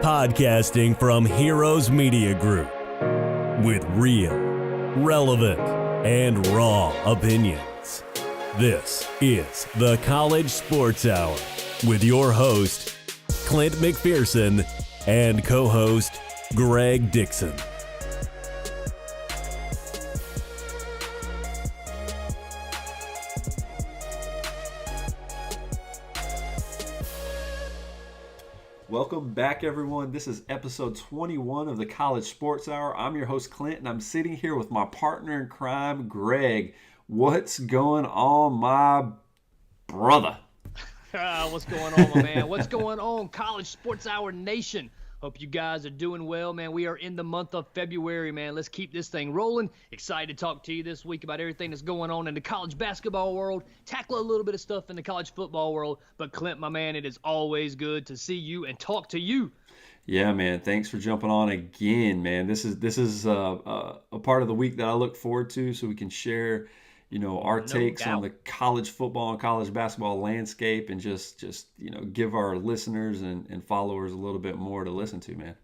Podcasting from Heroes Media Group with real, relevant, and raw opinions. This is the College Sports Hour with your host, Clint McPherson, and co-host, Greg Dixon. Welcome back, everyone. This is episode 21 of the College Sports Hour. I'm your host, Clint, and I'm sitting here with my partner in crime, Greg. What's going on, my brother? What's going on, my man? What's going on, College Sports Hour Nation? Hope you guys are doing well, man. We are in the month of February, man. Let's keep this thing rolling. Excited to talk to you this week about everything that's going on in the college basketball world. Tackle a little bit of stuff in the college football world. But Clint, my man, it is always good to see you and talk to you. Yeah, man. Thanks for jumping on again, man. This is a part of the week that I look forward to, so we can share, our takes on the college football and college basketball landscape, and just give our listeners and followers a little bit more to listen to, man.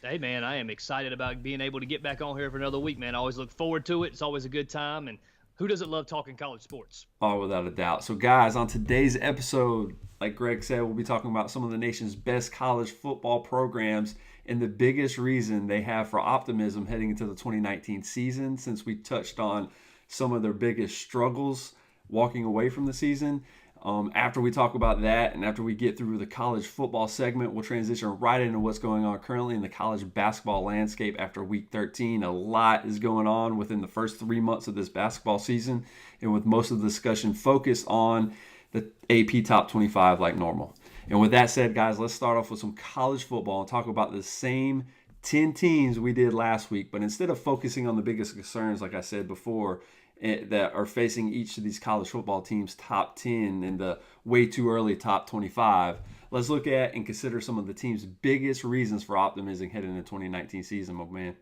Hey, man, I am excited about being able to get back on here for another week, man. I always look forward to it. It's always a good time, and who doesn't love talking college sports? Oh, without a doubt. So, guys, on today's episode, like Greg said, we'll be talking about some of the nation's best college football programs and the biggest reason they have for optimism heading into the 2019 season, since we touched on some of their biggest struggles walking away from the season. After we talk about that, and after we get through the college football segment, we'll transition right into what's going on currently in the college basketball landscape after week 13. A lot is going on within the first 3 months of this basketball season, and with most of the discussion focused on the AP Top 25 like normal. And with that said, guys, let's start off with some college football and talk about the same 10 teams we did last week. But instead of focusing on the biggest concerns, like I said before, that are facing each of these college football teams' top 10 and the way too early top 25, let's look at and consider some of the team's biggest reasons for optimism heading into the 2019 season, my man.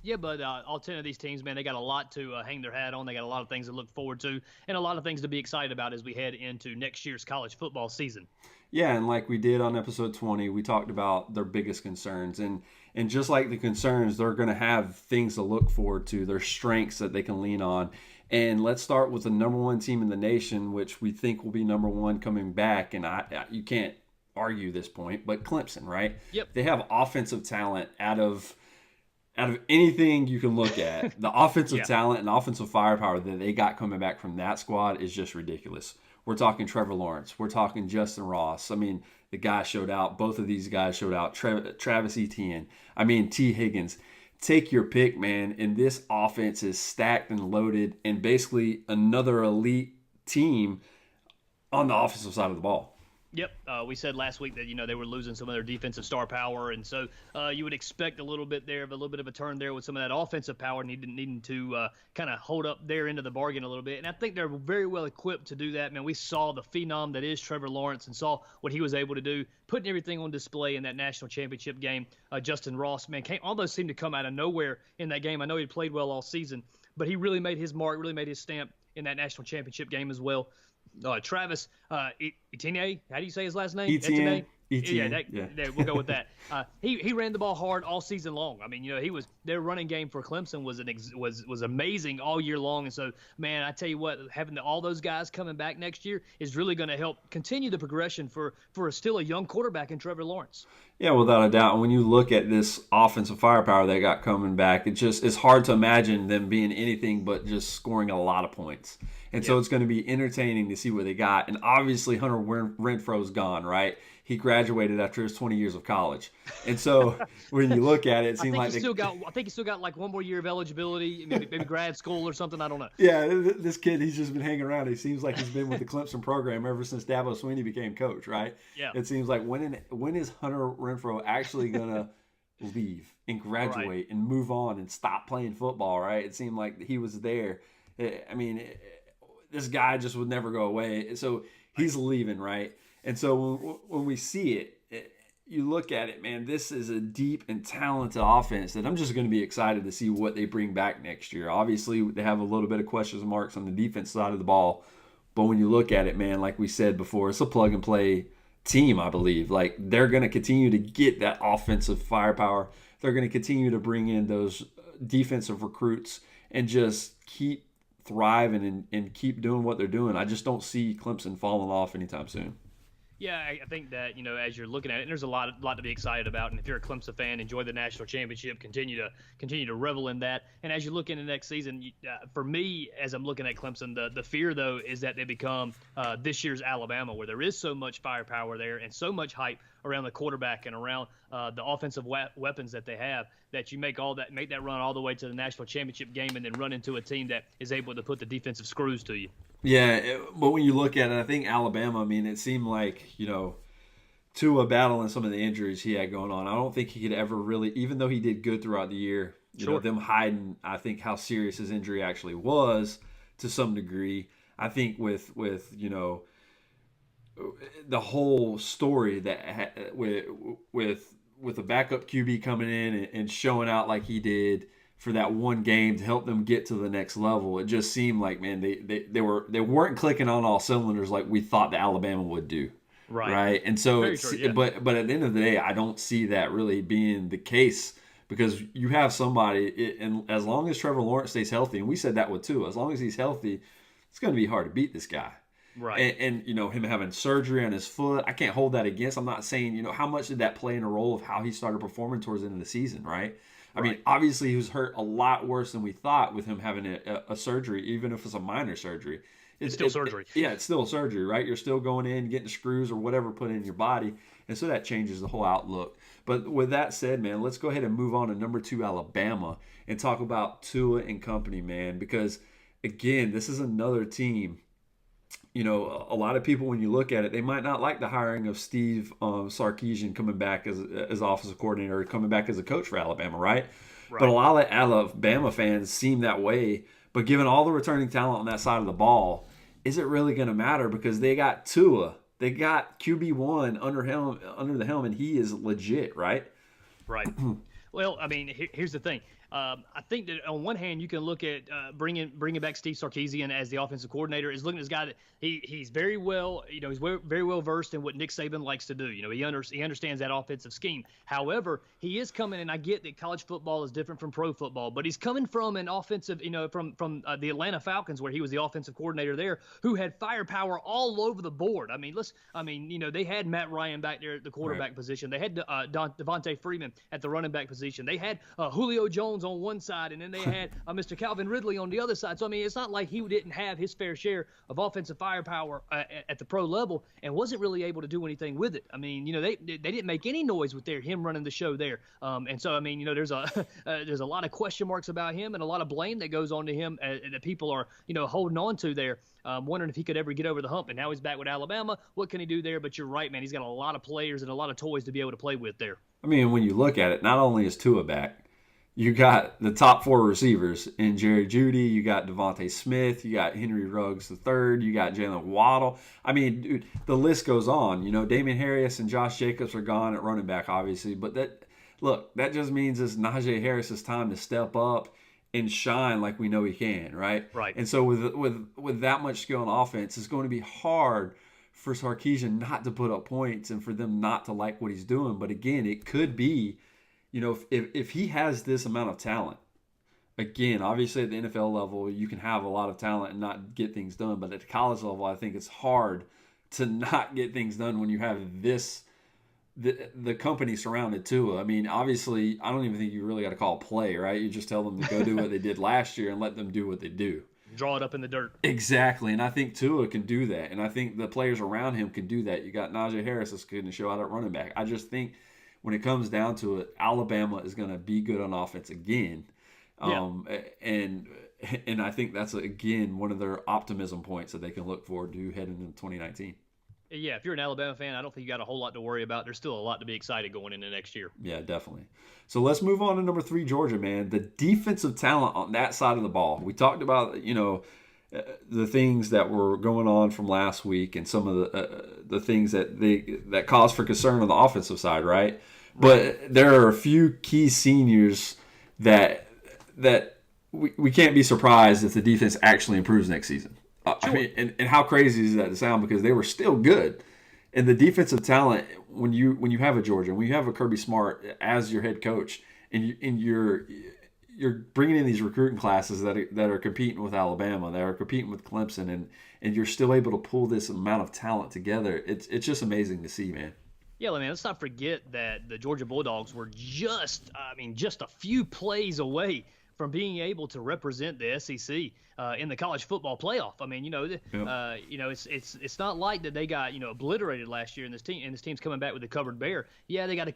Yeah, but all 10 of these teams, man, they got a lot to hang their hat on. They got a lot of things to look forward to and a lot of things to be excited about as we head into next year's college football season. Yeah, and like we did on episode 20, we talked about their biggest concerns. And just like the concerns, they're going to have things to look forward to, their strengths that they can lean on. And let's start with the number one team in the nation, which we think will be number one coming back. And you can't argue this point, but Clemson, right? Yep. They have offensive talent out of anything you can look at. The offensive talent and offensive firepower that they got coming back from that squad is just ridiculous. We're talking Trevor Lawrence. We're talking Justin Ross. I mean, the guy showed out. Both of these guys showed out. Travis Etienne. I mean, T. Higgins. Take your pick, man. And this offense is stacked and loaded, and basically another elite team on the offensive side of the ball. Yep. We said last week that, they were losing some of their defensive star power. And so you would expect a little bit of a turn there with some of that offensive power needing to kind of hold up their end of the bargain a little bit. And I think they're very well equipped to do that. Man, we saw the phenom that is Trevor Lawrence and saw what he was able to do, putting everything on display in that national championship game. Justin Ross, man, almost seemed to come out of nowhere in that game. I know he played well all season, but he really made his mark, really made his stamp in that national championship game as well. Travis Etienne, how do you say his last name? Etienne. Yeah, we'll go with that. He ran the ball hard all season long. I mean, their running game for Clemson was amazing all year long. And so, man, I tell you what, having all those guys coming back next year is really going to help continue the progression for still a young quarterback in Trevor Lawrence. Yeah, without a doubt. When you look at this offensive firepower they got coming back, it's hard to imagine them being anything but just scoring a lot of points. And so it's going to be entertaining to see what they got. And obviously Hunter Renfro's gone, right? He graduated after his 20 years of college. And so when you look at it, it seemed like I think he still got like one more year of eligibility, maybe grad school or something. I don't know. Yeah, this kid, he's just been hanging around. He seems like he's been with the Clemson program ever since Dabo Swinney became coach, right? Yeah. It seems like when is Hunter Renfro actually going to leave and graduate and move on and stop playing football, right? It seemed like he was there. I mean, this guy just would never go away. So he's leaving, right? And so when we see it, you look at it, man, this is a deep and talented offense that I'm just going to be excited to see what they bring back next year. Obviously, they have a little bit of questions marks on the defense side of the ball. But when you look at it, man, like we said before, it's a plug-and-play team, I believe. Like, they're going to continue to get that offensive firepower. They're going to continue to bring in those defensive recruits and just keep thriving and keep doing what they're doing. I just don't see Clemson falling off anytime soon. Yeah, I think that, as you're looking at it, and there's a lot to be excited about. And if you're a Clemson fan, enjoy the national championship, continue to revel in that. And as you look into next season, for me, as I'm looking at Clemson, the fear though is that they become this year's Alabama, where there is so much firepower there and so much hype around the quarterback and around the offensive weapons that they have, that you make that run all the way to the national championship game and then run into a team that is able to put the defensive screws to you. Yeah, but when you look at it, I think Alabama, I mean, it seemed like, Tua battling some of the injuries he had going on. I don't think he could ever really, even though he did good throughout the year, them hiding, I think, how serious his injury actually was to some degree. I think with the whole story that with a backup QB coming in and showing out like he did for that one game to help them get to the next level, it just seemed like, man, they weren't clicking on all cylinders like we thought that Alabama would do. Right. And so but at the end of the day, I don't see that really being the case, because you have somebody, and as long as Trevor Lawrence stays healthy, and we said that with Tua, as long as he's healthy, it's going to be hard to beat this guy. Right. And him having surgery on his foot, I can't hold that against. I'm not saying, how much did that play in a role of how he started performing towards the end of the season, right? I mean, obviously he was hurt a lot worse than we thought with him having a surgery, even if it's a minor surgery. It's still surgery. It's still surgery, right? You're still going in, getting screws or whatever put in your body. And so that changes the whole outlook. But with that said, man, let's go ahead and move on to number 2, Alabama, and talk about Tua and company, man. Because, again, this is another team. A lot of people, when you look at it, they might not like the hiring of Steve Sarkisian coming back as offensive coordinator or coming back as a coach for Alabama, right? But a lot of Alabama fans seem that way. But given all the returning talent on that side of the ball, is it really going to matter? Because they got Tua. They got QB1 under the helm, and he is legit, right? Right. Well, I mean, here's the thing. I think that on one hand, you can look at bringing back Steve Sarkisian as the offensive coordinator is looking at this guy that he's very well, he's very well versed in what Nick Saban likes to do. He understands that offensive scheme. However, he is coming, and I get that college football is different from pro football, but he's coming from an offensive, from the Atlanta Falcons, where he was the offensive coordinator there, who had firepower all over the board. I mean, they had Matt Ryan back there at the quarterback position. They had Devontae Freeman at the running back position. They had Julio Jones on one side, and then they had Mr. Calvin Ridley on the other side. So, I mean, it's not like he didn't have his fair share of offensive firepower at the pro level and wasn't really able to do anything with it. I mean, they didn't make any noise with him running the show there. And so, I mean, there's a lot of question marks about him and a lot of blame that goes on to him that people are, holding on to there, wondering if he could ever get over the hump. And now he's back with Alabama. What can he do there? But you're right, man. He's got a lot of players and a lot of toys to be able to play with there. I mean, when you look at it, not only is Tua back, you got the top 4 receivers in Jerry Jeudy. You got Devontae Smith. You got Henry Ruggs III. You got Jalen Waddle. I mean, dude, the list goes on. Damian Harris and Josh Jacobs are gone at running back, obviously. But that just means it's Najee Harris's time to step up and shine like we know he can, right? Right. And so with that much skill on offense, it's going to be hard for Sarkisian not to put up points and for them not to like what he's doing. But again, it could be, if he has this amount of talent, again, obviously at the NFL level, you can have a lot of talent and not get things done. But at the college level, I think it's hard to not get things done when you have the company surrounded Tua. I mean, obviously, I don't even think you really got to call a play, right? You just tell them to go do what they did last year and let them do what they do. Draw it up in the dirt. Exactly, and I think Tua can do that, and I think the players around him can do that. You got Najee Harris that's going to show out at running back. I just think when it comes down to it, Alabama is going to be good on offense again. And I think that's, again, one of their optimism points that they can look forward to heading into 2019. Yeah, if you're an Alabama fan, I don't think you got a whole lot to worry about. There's still a lot to be excited going into next year. Yeah, definitely. So let's move on to number 3, Georgia, man. The defensive talent on that side of the ball. We talked about, the things that were going on from last week and some of the things that cause for concern on the offensive side, right? But there are a few key seniors that we can't be surprised if the defense actually improves next season. Sure. I mean, and how crazy is that to sound? Because they were still good. And the defensive talent, when you have a Georgia, when you have a Kirby Smart as your head coach, and you're bringing in these recruiting classes that are competing with Alabama, that are competing with Clemson, and you're still able to pull this amount of talent together. It's just amazing to see, man. Yeah, man, let's not forget that the Georgia Bulldogs were just a few plays away from being able to represent the SEC in the college football playoff. I mean, it's not like that they got obliterated last year, and this team's coming back with a covered bear. Yeah, they got a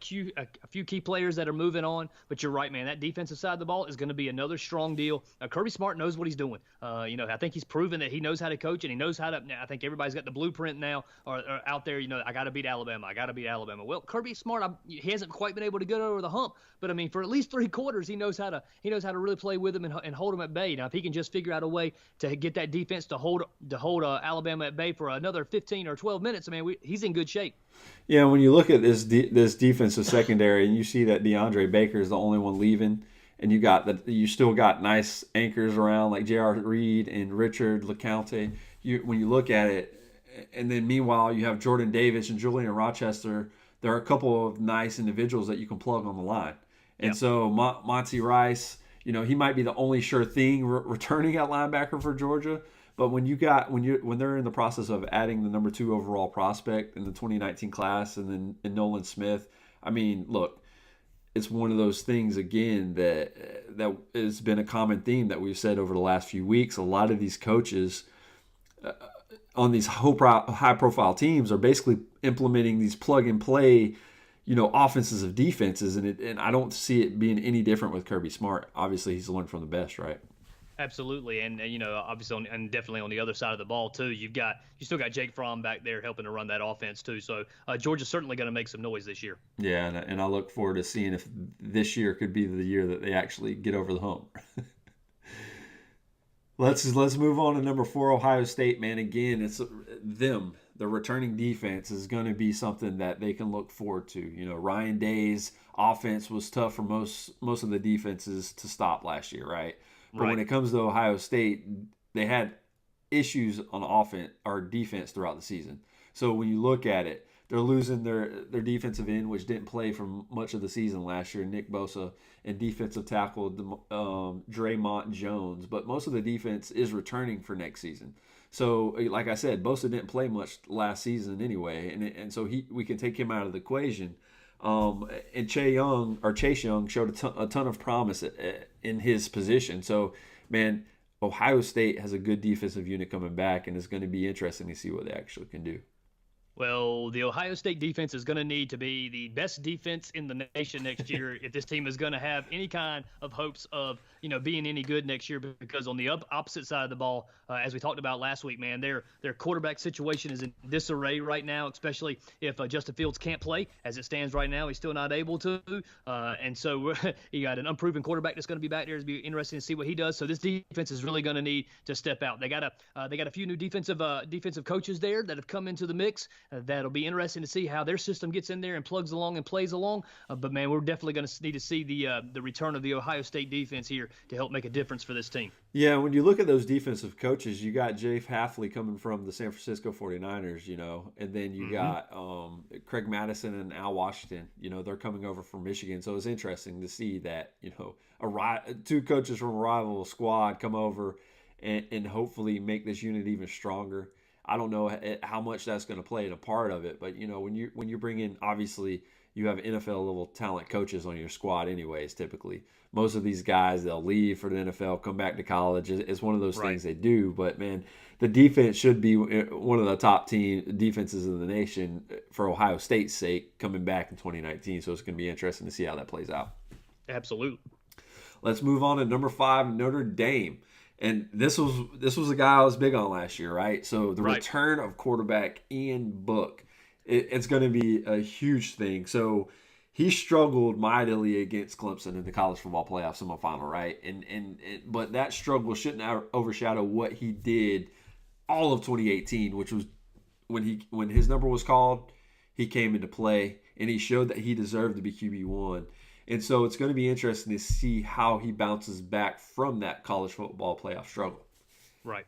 few key players that are moving on, but you're right, man. That defensive side of the ball is going to be another strong deal. Kirby Smart knows what he's doing. I think he's proven that he knows how to coach, and he knows how to. I think everybody's got the blueprint now, or out there. I got to beat Alabama. I got to beat Alabama. Well, Kirby Smart, he hasn't quite been able to get over the hump, but I mean, for at least 3 quarters, he knows how to really play with them and hold them at bay. Now, if he can just figure out a way to get that defense to hold Alabama at bay for another 15 or 12 minutes, I mean, he's in good shape. Yeah, when you look at this defensive secondary and you see that DeAndre Baker is the only one leaving, and you still got nice anchors around like J.R. Reed and Richard LeCounte. When you look at it, and then meanwhile you have Jordan Davis and Julian Rochester. There are a couple of nice individuals that you can plug on the line, and so Monty Rice. He might be the only sure thing returning at linebacker for Georgia. But when they're in the process of adding the number 2 overall prospect in the 2019 class, and Nolan Smith, I mean, look, it's one of those things again that has been a common theme that we've said over the last few weeks. A lot of these coaches on these high-profile teams are basically implementing these plug-and-play offenses of defenses, and I don't see it being any different with Kirby Smart. Obviously, he's learned from the best, right? Absolutely, and obviously, and definitely on the other side of the ball too. You still got Jake Fromm back there helping to run that offense too. So Georgia's certainly going to make some noise this year. Yeah, and I look forward to seeing if this year could be the year that they actually get over the hump. Let's move on to number 4, Ohio State. Man, again, it's them. The returning defense is going to be something that they can look forward to. Ryan Day's offense was tough for most of the defenses to stop last year, right? But when it comes to Ohio State, they had issues on offense or defense throughout the season. So when you look at it, they're losing their defensive end, which didn't play for much of the season last year, Nick Bosa, and defensive tackle Draymond Jones. But most of the defense is returning for next season. So, like I said, Bosa didn't play much last season anyway, and so we can take him out of the equation. And Chase Young showed a ton of promise in his position. So, man, Ohio State has a good defensive unit coming back, and it's going to be interesting to see what they actually can do. Well, the Ohio State defense is going to need to be the best defense in the nation next year if this team is going to have any kind of hopes of, being any good next year, because on the opposite side of the ball, as we talked about last week, man, their quarterback situation is in disarray right now, especially if Justin Fields can't play. As it stands right now, he's still not able to. And so you got an unproven quarterback that's going to be back there. It'll be interesting to see what he does. So this defense is really going to need to step out. They got a few new defensive coaches there that have come into the mix. That'll be interesting to see how their system gets in there and plugs along and plays along. But, man, we're definitely going to need to see the return of the Ohio State defense here to help make a difference for this team. Yeah, when you look at those defensive coaches, you got Jay Hafley coming from the San Francisco 49ers, and then you got Craig Madison and Al Washington. They're coming over from Michigan. So it's interesting to see that, 2 coaches from a rival squad come over and hopefully make this unit even stronger. I don't know how much that's going to play in a part of it, but when you bring in, obviously you have NFL level talent coaches on your squad anyways. Typically, most of these guys, they'll leave for the NFL, come back to college. It's one of those things they do. But man, the defense should be one of the top defenses in the nation for Ohio State's sake coming back in 2019. So it's going to be interesting to see how that plays out. Absolutely. Let's move on to number 5, Notre Dame. And this was a guy I was big on last year, right? So the return of quarterback Ian Book, it's going to be a huge thing. So he struggled mightily against Clemson in the college football playoff semifinal, right? But that struggle shouldn't overshadow what he did all of 2018, which was when his number was called, he came into play and he showed that he deserved to be QB1. And so it's going to be interesting to see how he bounces back from that college football playoff struggle. Right.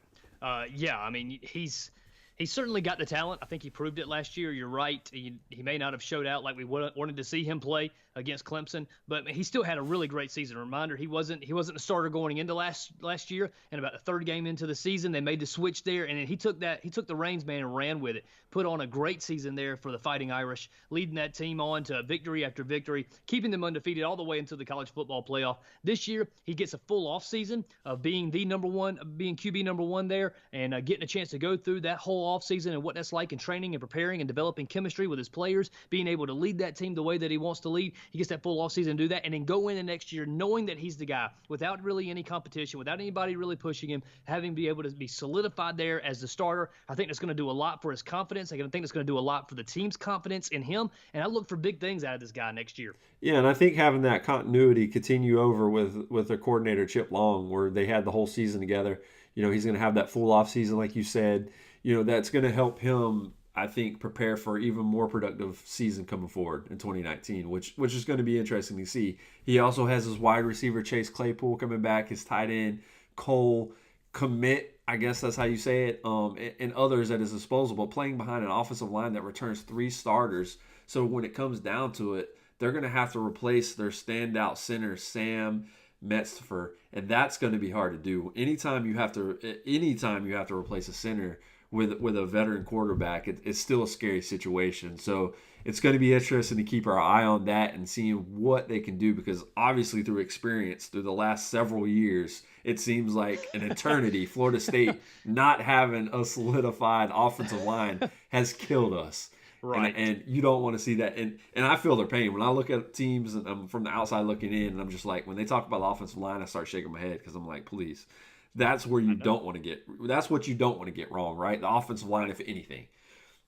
Yeah, I mean, he's He certainly got the talent. I think he proved it last year. You're right. He may not have showed out like we wanted to see him play against Clemson, but he still had a really great season. Reminder, he wasn't the starter going into last year, and about the third game into the season, they made the switch there, and then he took the reins, man, and ran with it. Put on a great season there for the Fighting Irish, leading that team on to victory after victory, keeping them undefeated all the way into the college football playoff. This year, he gets a full off season of being being QB number one there, and getting a chance to go through that whole offseason and what that's like in training and preparing and developing chemistry with his players, being able to lead that team the way that he wants to lead. He gets that full offseason to do that, and then go in the next year knowing that he's the guy without really any competition, without anybody really pushing him, having be able to be solidified there as the starter. I think that's going to do a lot for his confidence. I think it's going to do a lot for the team's confidence in him, and I look for big things out of this guy next year. Yeah, and I think having that continuity continue over with their coordinator Chip Long, where they had the whole season together. He's going to have that full off season, like you said. That's going to help him, I think, prepare for even more productive season coming forward in 2019, which is going to be interesting to see. He also has his wide receiver Chase Claypool coming back, his tight end Cole Kmet, I guess that's how you say it, and others at his disposal, but playing behind an offensive line that returns 3 starters. So when it comes down to it, they're going to have to replace their standout center, Sam Metzfer, and that's going to be hard to do. Anytime you have to replace a center with a veteran quarterback, it's still a scary situation. So it's going to be interesting to keep our eye on that and seeing what they can do, because obviously through experience, through the last several years, it seems like an eternity. Florida State not having a solidified offensive line has killed us. Right. And you don't want to see that. And I feel their pain. When I look at teams and I'm from the outside looking in, and I'm just like, when they talk about the offensive line, I start shaking my head because I'm like, please. That's where you don't want to get – that's what you don't want to get wrong, right? The offensive line, if anything.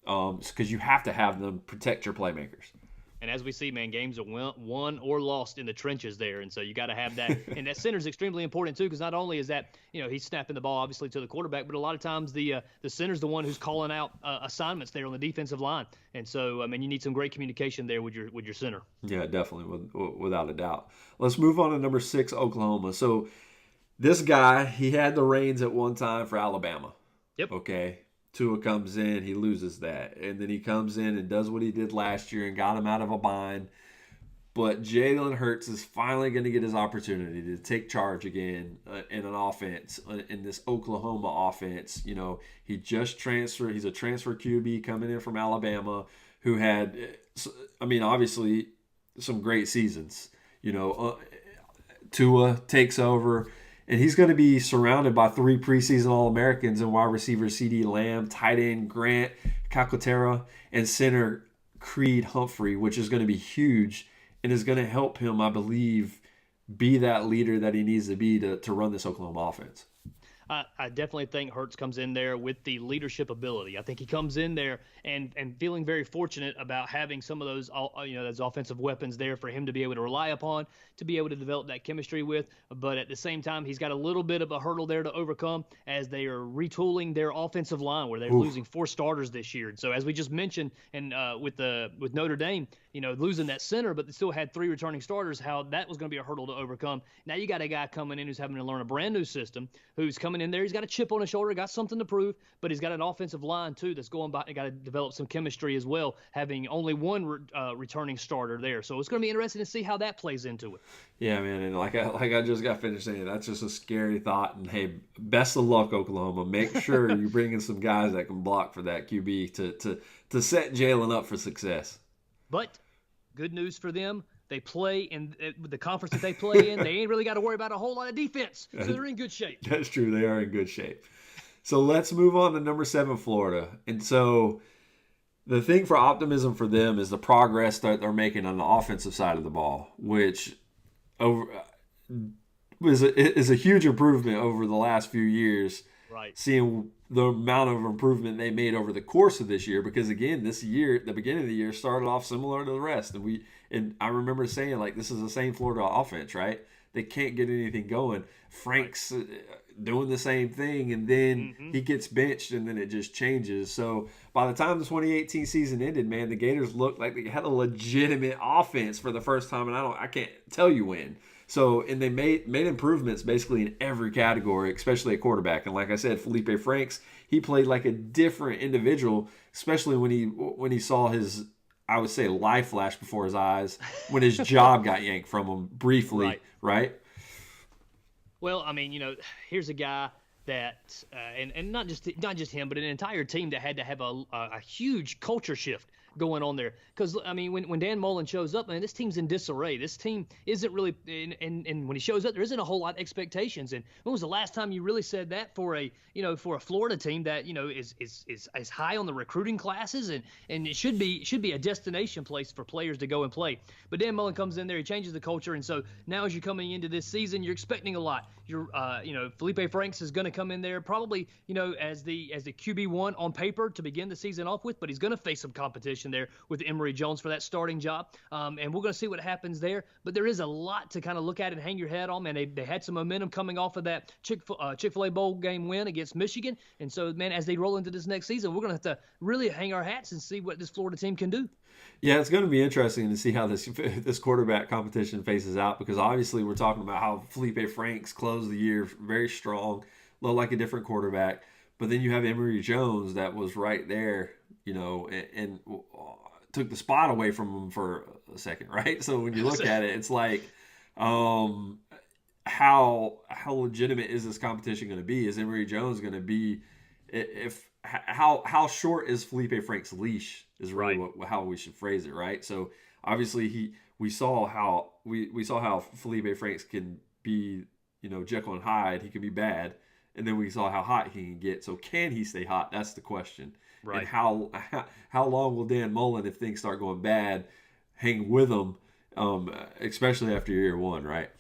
Because you have to have them protect your playmakers. And as we see, man, games are won or lost in the trenches there. And so you got to have that. And that center is extremely important, too, because not only is that, he's snapping the ball, obviously, to the quarterback, but a lot of times the center's the one who's calling out assignments there on the defensive line. And so, you need some great communication there with your center. Yeah, definitely, without a doubt. Let's move on to number 6, Oklahoma. So this guy, he had the reins at one time for Alabama. Yep. Okay. Tua comes in, he loses that. And then he comes in and does what he did last year and got him out of a bind. But Jalen Hurts is finally going to get his opportunity to take charge again in an offense, in this Oklahoma offense. He just transferred. He's a transfer QB coming in from Alabama who had, obviously some great seasons. Tua takes over. And he's going to be surrounded by 3 preseason All-Americans and wide receiver CeeDee Lamb, tight end Grant Calcaterra, and center Creed Humphrey, which is going to be huge and is going to help him, I believe, be that leader that he needs to be to run this Oklahoma offense. I definitely think Hurts comes in there with the leadership ability. I think he comes in there and feeling very fortunate about having some of those those offensive weapons there for him to be able to rely upon, to be able to develop that chemistry with. But at the same time, he's got a little bit of a hurdle there to overcome as they are retooling their offensive line, where they're losing 4 starters this year. And so as we just mentioned, and with Notre Dame, losing that center, but they still had 3 returning starters, how that was going to be a hurdle to overcome. Now you got a guy coming in who's having to learn a brand new system, who's coming in there. He's got a chip on his shoulder, got something to prove, but he's got an offensive line too that's going by and got to develop some chemistry as well, having only 1 returning starter there. So it's going to be interesting to see how that plays into it. Yeah, man, and like I just got finished saying, that's just a scary thought. And hey, best of luck, Oklahoma. Make sure you bring in some guys that can block for that QB to set Jalen up for success. But good news for them. They play in the conference that they play in. They ain't really got to worry about a whole lot of defense, so they're in good shape. That's true. They are in good shape. So let's move on to number 7, Florida. And so the thing for optimism for them is the progress that they're making on the offensive side of the ball, which is a huge improvement over the last few years. Right. Seeing the amount of improvement they made over the course of this year, because again, this year, the beginning of the year started off similar to the rest, and I remember saying, like, this is the same Florida offense, right? They can't get anything going. Frank's doing the same thing, and then Mm-hmm. he gets benched, and then it just changes. So by the time the 2018 season ended, man, the Gators looked like they had a legitimate offense for the first time, and I can't tell you when. So, and they made improvements basically in every category, especially at quarterback. And like I said, Felipe Franks, he played like a different individual, especially when he saw his, I would say, life flash before his eyes when his job got yanked from him briefly, right? Well, I mean, here's a guy that, and not just him, but an entire team that had to have a huge culture shift going on there. Because I mean, when Dan Mullen shows up, man, this team's in disarray. This team isn't really, and when he shows up, there isn't a whole lot of expectations. And when was the last time you really said that for a Florida team that is high on the recruiting classes and it should be a destination place for players to go and play. But Dan Mullen comes in there, he changes the culture, and so now as you're coming into this season, you're expecting a lot. Felipe Franks is going to come in there probably as the QB1 on paper to begin the season off with, but he's going to face some competition there with Emory Jones for that starting job, and we're going to see what happens there. But there is a lot to kind of look at and hang your head on, man. They had some momentum coming off of that Chick-fil-A Bowl game win against Michigan, and so, man, as they roll into this next season, we're going to have to really hang our hats and see what this Florida team can do. Yeah, it's going to be interesting to see how this quarterback competition faces out, because obviously we're talking about how Felipe Franks closed the year very strong, looked like a different quarterback. But then you have Emory Jones that was right there, and took the spot away from him for a second, right? So when you look at it, it's like, how legitimate is this competition going to be? Is Emory Jones going to be how short is Felipe Franks' leash is really how we should phrase it, right? So obviously we saw how Felipe Franks can be, Jekyll and Hyde. He can be bad, and then we saw how hot he can get. So can he stay hot? That's the question. Right. And how long will Dan Mullen, if things start going bad, hang with him, especially after year one, right?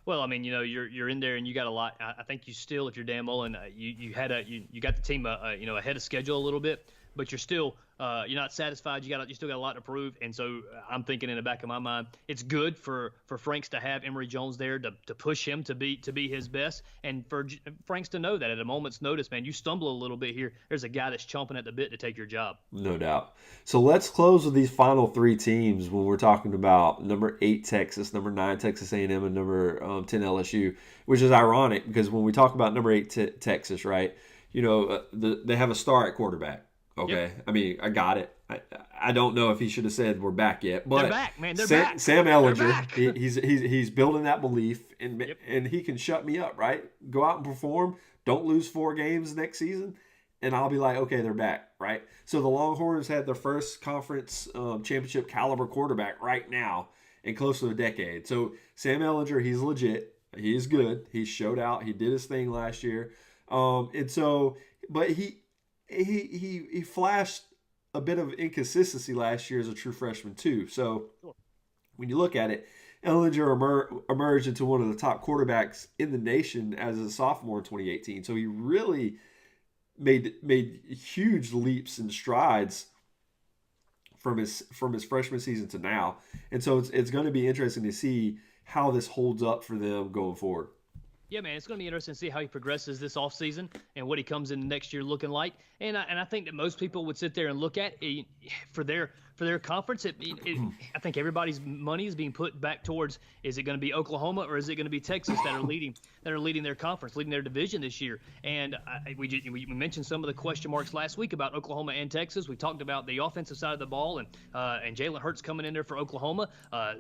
Well, I mean, you're in there and you got a lot. I think you still, if you're Dan Mullen, you got the team ahead of schedule a little bit, but you're still you're not satisfied. You still got a lot to prove, and so I'm thinking in the back of my mind, it's good for Franks to have Emory Jones there to push him to be his best, and for Franks to know that at a moment's notice, man, you stumble a little bit here, there's a guy that's chomping at the bit to take your job. No doubt. So let's close with these final three teams when we're talking about number 8 Texas, number 9 Texas A&M, and number 10 LSU, which is ironic because when we talk about number 8 Texas, right? They have a star at quarterback. Okay, yep. I mean, I got it. I don't know if he should have said we're back yet, but they're back, man. They're back. Sam Ehlinger, he's building that belief, and he can shut me up, right? Go out and perform. Don't lose 4 games next season, and I'll be like, okay, they're back, right? So the Longhorns had their first conference championship caliber quarterback right now in close to a decade. So Sam Ehlinger, he's legit. He is good. He showed out. He did his thing last year, and so, but he flashed a bit of inconsistency last year as a true freshman too. So when you look at it, Ehlinger emerged into one of the top quarterbacks in the nation as a sophomore in 2018. So he really made huge leaps and strides from his freshman season to now. And so it's going to be interesting to see how this holds up for them going forward. Yeah, man, it's going to be interesting to see how he progresses this offseason and what he comes in next year looking like. And I think that most people would sit there and look at for their conference. I think everybody's money is being put back towards, is it going to be Oklahoma or is it going to be Texas that are leading their conference, leading their division this year? And we mentioned some of the question marks last week about Oklahoma and Texas. We talked about the offensive side of the ball and Jalen Hurts coming in there for Oklahoma.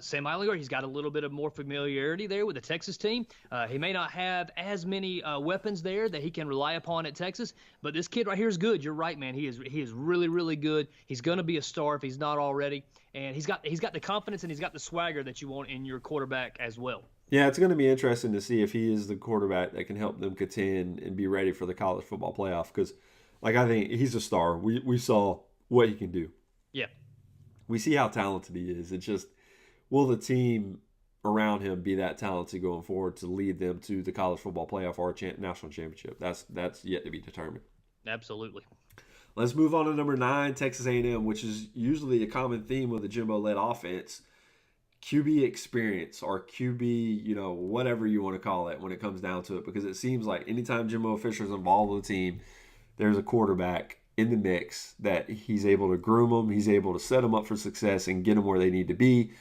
Sam Ehlinger, he's got a little bit of more familiarity there with the Texas team. He may not have as many weapons there that he can rely upon at Texas, but this kid right here is good. You're right, man. He is really, really good. He's going to be a star if he's not already, and he's got the confidence and he's got the swagger that you want in your quarterback as well. Yeah, it's going to be interesting to see if he is the quarterback that can help them contend and be ready for the college football playoff, because I think he's a star. We saw what he can do. Yeah. We see how talented he is. It's just, will the team around him be that talented going forward to lead them to the college football playoff or national championship? That's yet to be determined. Absolutely. Let's move on to number 9, Texas A&M, which is usually a common theme with the Jimbo-led offense. QB experience or QB, whatever you want to call it when it comes down to it, because it seems like anytime Jimbo Fisher's involved with the team, there's a quarterback in the mix that he's able to groom them, he's able to set them up for success and get them where they need to be.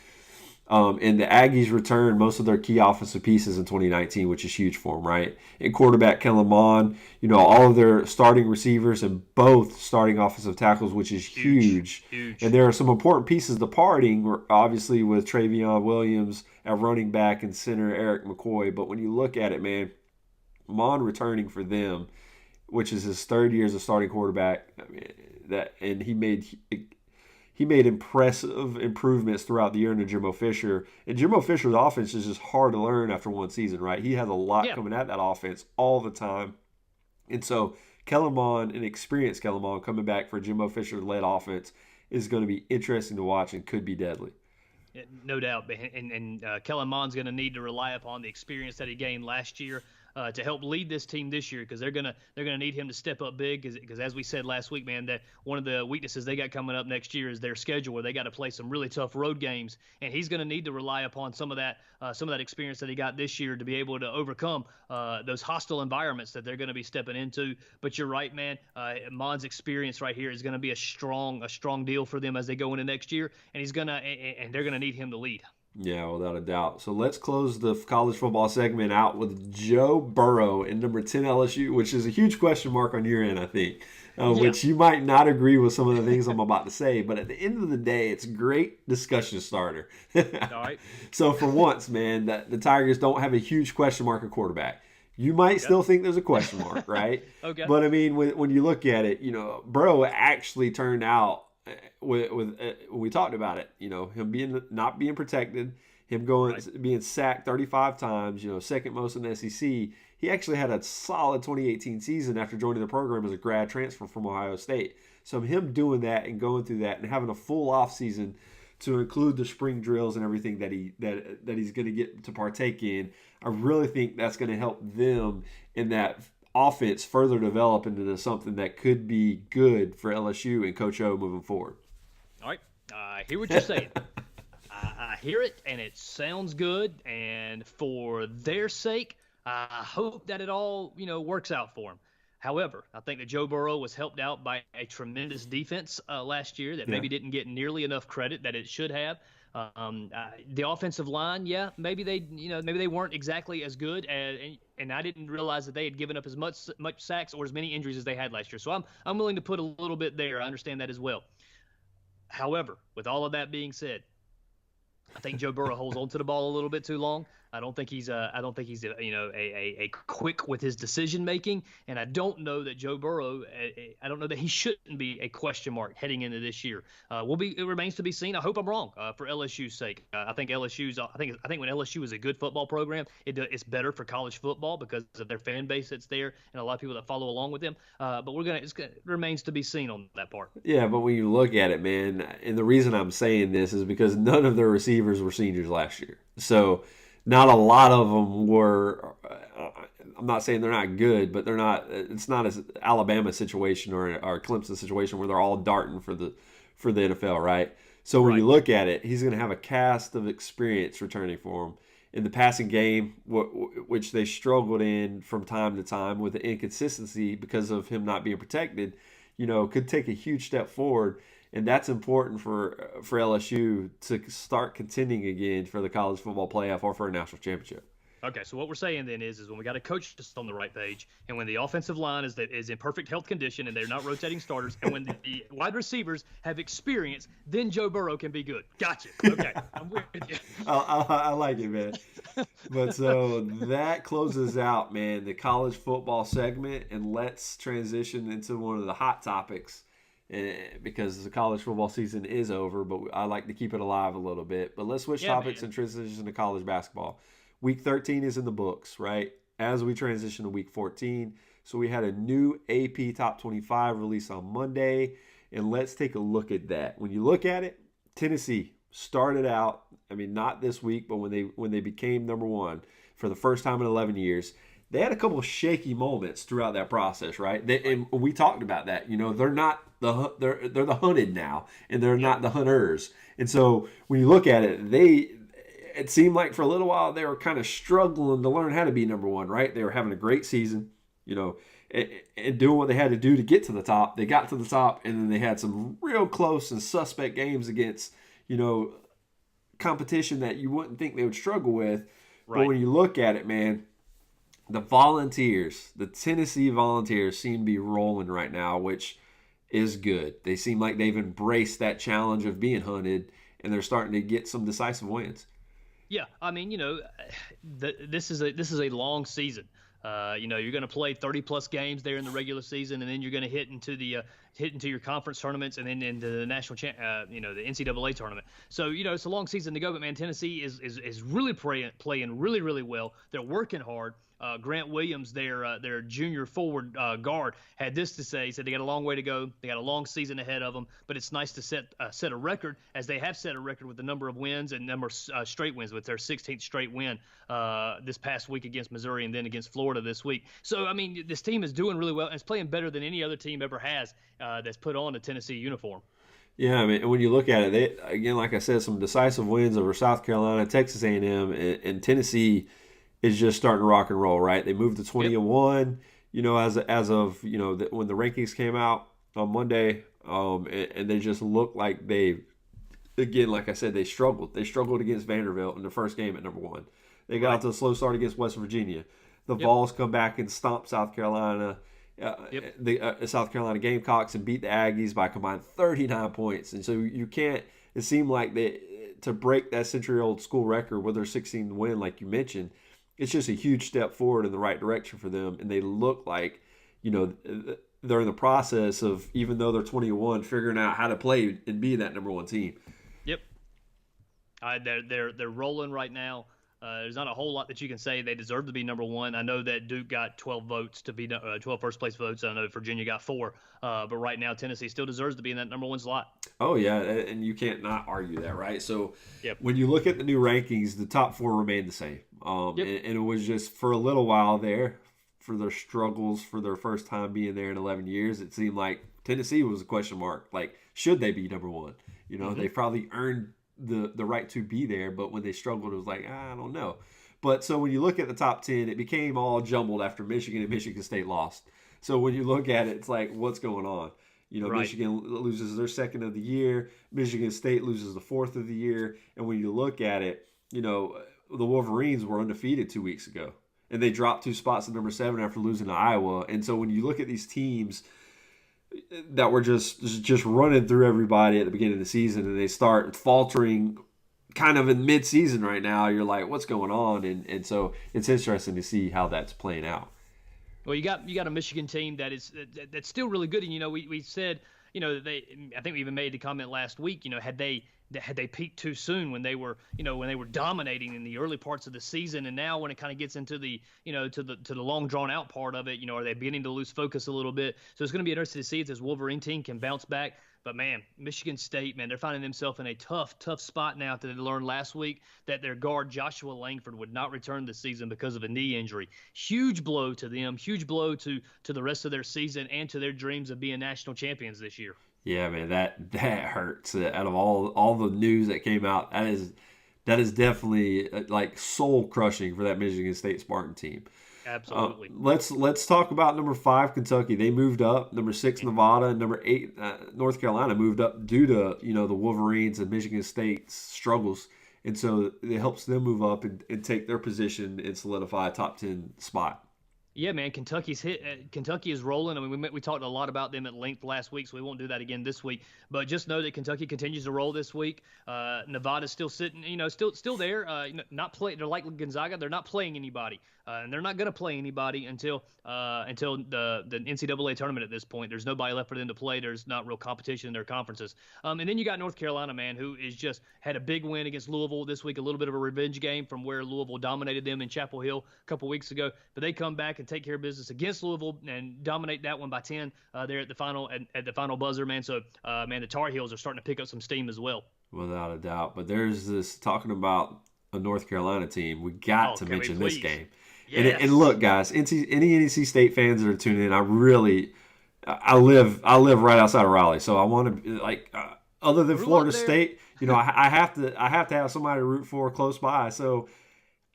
And the Aggies returned most of their key offensive pieces in 2019, which is huge for them, right? And quarterback Kellen Mond, all of their starting receivers and both starting offensive tackles, which is huge. And there are some important pieces departing, obviously with Travion Williams at running back and center Eric McCoy. But when you look at it, man, Mond returning for them, which is his third year as a starting quarterback, and he made impressive improvements throughout the year under Jimbo Fisher. And Jimbo Fisher's offense is just hard to learn after one season, right? He has a lot coming at that offense all the time. And so Kellen Mond, an experienced Kellen Mond, coming back for Jimbo Fisher-led offense is going to be interesting to watch and could be deadly. Yeah, no doubt. And Kellen Mond's going to need to rely upon the experience that he gained last year to help lead this team this year, because they're gonna need him to step up big. Because as we said last week, man, that one of the weaknesses they got coming up next year is their schedule, where they got to play some really tough road games, and he's going to need to rely upon some of that experience that he got this year to be able to overcome those hostile environments that they're going to be stepping into. But you're right, man. Mond's experience right here is going to be a strong deal for them as they go into next year, and they're gonna need him to lead. Yeah, without a doubt. So let's close the college football segment out with Joe Burrow in number 10 LSU, which is a huge question mark on your end, I think, which you might not agree with some of the things I'm about to say. But at the end of the day, it's a great discussion starter. All right. So for once, man, the Tigers don't have a huge question mark at quarterback. You might still think there's a question mark, right? Okay. But, I mean, when you look at it, Burrow actually turned out, when we talked about it, him not being protected, him being sacked 35 times, second most in the SEC. He actually had a solid 2018 season after joining the program as a grad transfer from Ohio State. So him doing that and going through that and having a full off season to include the spring drills and everything that he's going to get to partake in, I really think that's going to help them in that offense further develop into something that could be good for LSU and Coach O moving forward. All right. I hear what you're saying. I hear it, and it sounds good. And for their sake, I hope that it all, works out for them. However, I think that Joe Burrow was helped out by a tremendous defense last year that maybe didn't get nearly enough credit that it should have. The offensive line, maybe they weren't exactly as good, and I didn't realize that they had given up as much sacks or as many injuries as they had last year. So I'm willing to put a little bit there. I understand that as well. However, with all of that being said, I think Joe Burrow holds on to the ball a little bit too long. I don't think he's a quick with his decision making, and I don't know that Joe Burrow. I don't know that he shouldn't be a question mark heading into this year. It remains to be seen. I hope I'm wrong for LSU's sake. I think when LSU is a good football program, it's better for college football because of their fan base that's there and a lot of people that follow along with them. But it remains to be seen on that part. Yeah, but when you look at it, man, and the reason I'm saying this is because none of their receivers were seniors last year, so. Not a lot of them were. I'm not saying they're not good, but they're not. It's not an Alabama situation or Clemson situation where they're all darting for the NFL, right? So when you look at it, he's going to have a cast of experience returning for him in the passing game, which they struggled in from time to time with the inconsistency because of him not being protected. Could take a huge step forward. And that's important for LSU to start contending again for the college football playoff or for a national championship. Okay, so what we're saying then is when we got a coach just on the right page, and when the offensive line is in perfect health condition and they're not rotating starters, and when the wide receivers have experience, then Joe Burrow can be good. Gotcha. Okay, I'm with you. I like it, man. But so that closes out, man, the college football segment, and let's transition into one of the hot topics. Because the college football season is over, but I like to keep it alive a little bit. But let's switch topics and transition to college basketball. Week 13 is in the books, right? As we transition to Week 14. So we had a new AP Top 25 released on Monday, and let's take a look at that. When you look at it, Tennessee started out, not this week, but when they became number one for the first time in 11 years, they had a couple of shaky moments throughout that process, right? And we talked about that. They're not they're the hunted now, and they're not the hunters. And so when you look at it, it seemed like for a little while they were kind of struggling to learn how to be number one, right? They were having a great season, and doing what they had to do to get to the top. They got to the top, and then they had some real close and suspect games against, competition that you wouldn't think they would struggle with. Right. But when you look at it, man, the Tennessee Volunteers seem to be rolling right now, which is good. They seem like they've embraced that challenge of being hunted, and they're starting to get some decisive wins. Yeah, I mean, this is a long season. You're going to play 30-plus games there in the regular season, and then you're going to hit into your conference tournaments, and then into the national, the NCAA tournament. So it's a long season to go. But man, Tennessee is really playing really, really well. They're working hard. Grant Williams, their junior forward guard, had this to say. He said they got a long way to go. They got a long season ahead of them, but it's nice to set a record, as they have set a record with the number of wins and number of straight wins, with their 16th straight win this past week against Missouri and then against Florida this week. So, I mean, this team is doing really well, and it's playing better than any other team ever has that's put on a Tennessee uniform. Yeah, I mean, when you look at it, they, again, like I said, some decisive wins over South Carolina, Texas A&M, and Tennessee is just starting to rock and roll, right? They moved to 20-1, as of when the rankings came out on Monday, and they just look like they, again, like I said, they struggled. They struggled against Vanderbilt in the first game at number 1. They got out to a slow start against West Virginia. The Vols come back and stomp South Carolina, the South Carolina Gamecocks, and beat the Aggies by a combined 39 points. And so you can't. It seemed like to break that century-old school record with their 16th win, like you mentioned. It's just a huge step forward in the right direction for them, and they look like, they're in the process of, even though they're 21, figuring out how to play and be that number 1 team. Yep. They're rolling right now. There's not a whole lot that you can say. They deserve to be number 1. I know that Duke got 12 votes to be 12 first place votes. I know Virginia got 4. But right now, Tennessee still deserves to be in that number 1 slot. Oh, yeah, and you can't not argue that, right? So when you look at the new rankings, the top 4 remain the same. And it was just for a little while there, for their struggles for their first time being there in 11 years, it seemed like Tennessee was a question mark. Like, should they be number 1? They probably earned the right to be there, but when they struggled, it was like, I don't know. But so when you look at the top 10, it became all jumbled after Michigan and Michigan State lost. So when you look at it, it's like, what's going on? Right. Michigan loses their 2nd of the year. Michigan State loses the 4th of the year. And when you look at it, the Wolverines were undefeated 2 weeks ago. And they dropped 2 spots at number 7 after losing to Iowa. And so when you look at these teams that were just running through everybody at the beginning of the season, and they start faltering kind of in mid-season right now, you're like, what's going on? And so it's interesting to see how that's playing out. Well, you got a Michigan team that's still really good, and we said I think we even made the comment last week, had they peaked too soon when they were dominating in the early parts of the season, and now when it kind of gets into the to the long drawn out part of it, are they beginning to lose focus a little bit? So it's going to be interesting to see if this Wolverine team can bounce back. But man, Michigan State, man, they're finding themselves in a tough spot now after they learned last week that their guard Joshua Langford would not return this season because of a knee injury. Huge blow to them, huge blow to the rest of their season and to their dreams of being national champions this year. Yeah, man, that hurts. Out of all the news that came out, that is definitely like soul crushing for that Michigan State Spartan team. Absolutely. Let's talk about number 5 Kentucky. They moved up. Number 6 Nevada, and number 8 North Carolina moved up due to the Wolverines and Michigan State's struggles, and so it helps them move up and take their position and solidify a top 10 spot. Yeah, man, Kentucky is rolling. I mean, we talked a lot about them at length last week, so we won't do that again this week. But just know that Kentucky continues to roll this week. Nevada's still sitting, still there. Not play. They're like Gonzaga. They're not playing anybody, and they're not going to play anybody until the NCAA tournament. At this point, there's nobody left for them to play. There's not real competition in their conferences. And then you got North Carolina, man, who is just had a big win against Louisville this week. A little bit of a revenge game from where Louisville dominated them in Chapel Hill a couple weeks ago. But they come back and take care of business against Louisville and dominate that one by 10 there at the final buzzer, man. So, man, the Tar Heels are starting to pick up some steam as well. Without a doubt. But there's this talking about a North Carolina team. We got to mention this game. Yes. And look, guys, any NC State fans that are tuning in, I live right outside of Raleigh, so I want to other than Florida State. I have to have somebody to root for close by. So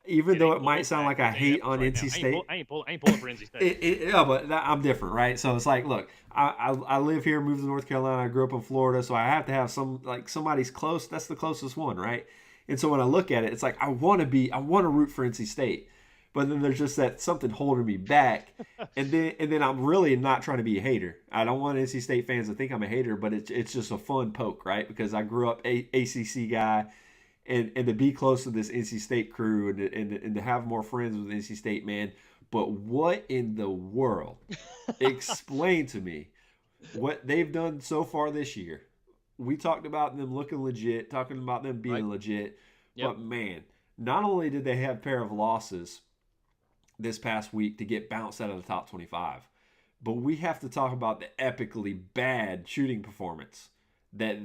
even though it might sound like I hate on NC State, I ain't pulling for NC State. Yeah, but I'm different, right? So it's like, look, I live here, moved to North Carolina, I grew up in Florida, so I have to have somebody's close. That's the closest one, right? And so when I look at it, it's like I want to root for NC State, but then there's just that something holding me back, and then I'm really not trying to be a hater. I don't want NC State fans to think I'm a hater, but it's just a fun poke, right? Because I grew up ACC guy. And to be close to this NC State crew and to have more friends with NC State, man. But what in the world? Explain to me what they've done so far this year. We talked about them looking legit, talking about them being legit. Yep. But, man, not only did they have a pair of losses this past week to get bounced out of the top 25, but we have to talk about the epically bad shooting performance that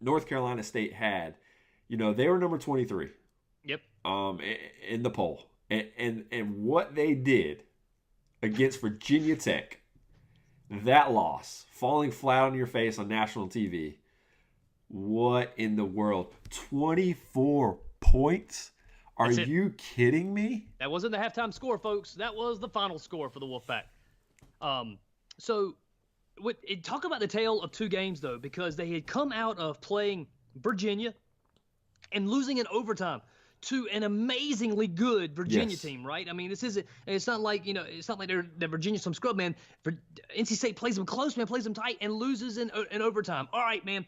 North Carolina State had. They were number 23. Yep. In the poll. And what they did against Virginia Tech, that loss, falling flat on your face on national TV. What in the world? 24 points? Are you kidding me? That wasn't the halftime score, folks. That was the final score for the Wolfpack. Talk about the tale of two games, though, because they had come out of playing Virginia and losing in overtime to an amazingly good Virginia team, right? I mean, it's not like they're Virginia some scrub, man. NC State plays them close, man, plays them tight, and loses in overtime. All right, man.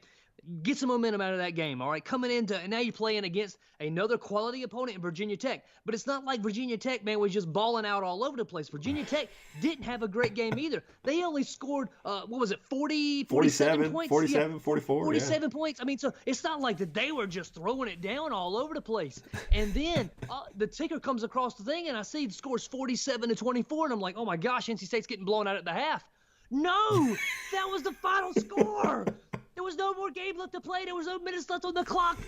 Get some momentum out of that game, all right? Coming into, and now you're playing against another quality opponent in Virginia Tech. But it's not like Virginia Tech, man, was just balling out all over the place. Virginia Tech didn't have a great game either. They only scored, 47 points? 47, 44. 47 points. I mean, so it's not like that they were just throwing it down all over the place. And then the ticker comes across the thing, and I see the score's 47-24, and I'm like, oh my gosh, NC State's getting blown out at the half. No, that was the final score. There was no more game left to play. There was no minutes left on the clock.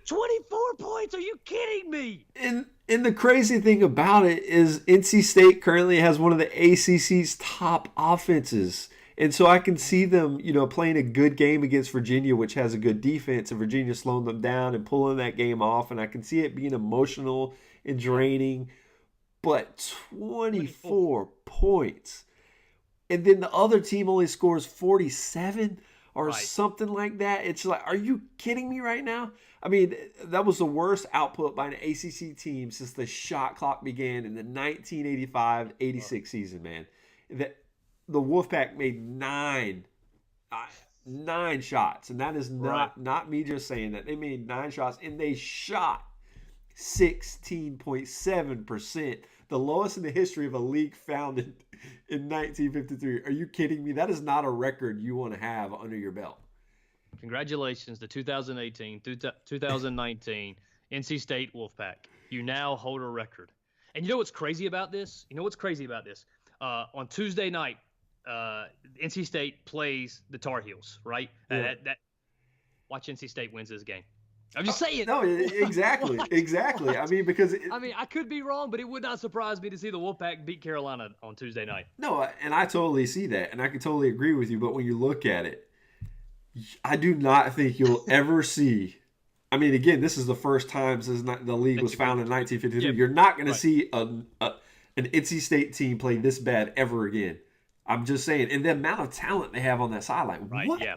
24 points. Are you kidding me? And the crazy thing about it is NC State currently has one of the ACC's top offenses. And so I can see them, playing a good game against Virginia, which has a good defense, and Virginia slowing them down and pulling that game off. And I can see it being emotional and draining. But 24 points. And then the other team only scores 47 or something like that. It's like, are you kidding me right now? I mean, that was the worst output by an ACC team since the shot clock began in the 1985-86 season, man. The Wolfpack made nine shots, and that is not me just saying that. They made 9 shots, and they shot 16.7%, the lowest in the history of a league founded in 1953. Are you kidding me? That is not a record you want to have under your belt. Congratulations to 2018, 2019 NC State Wolfpack. You now hold a record. And you know what's crazy about this? On Tuesday night, NC State plays the Tar Heels, right? Yeah. Watch NC State wins this game. I'm just saying. No, exactly. I mean, because I could be wrong, but it would not surprise me to see the Wolfpack beat Carolina on Tuesday night. No, and I totally see that, and I can totally agree with you. But when you look at it, I do not think you'll ever see. I mean, again, this is the first time since the league was founded in 1953. Yep. You're not going to see an NC State team play this bad ever again. I'm just saying, and the amount of talent they have on that sideline. Right? What? Yeah.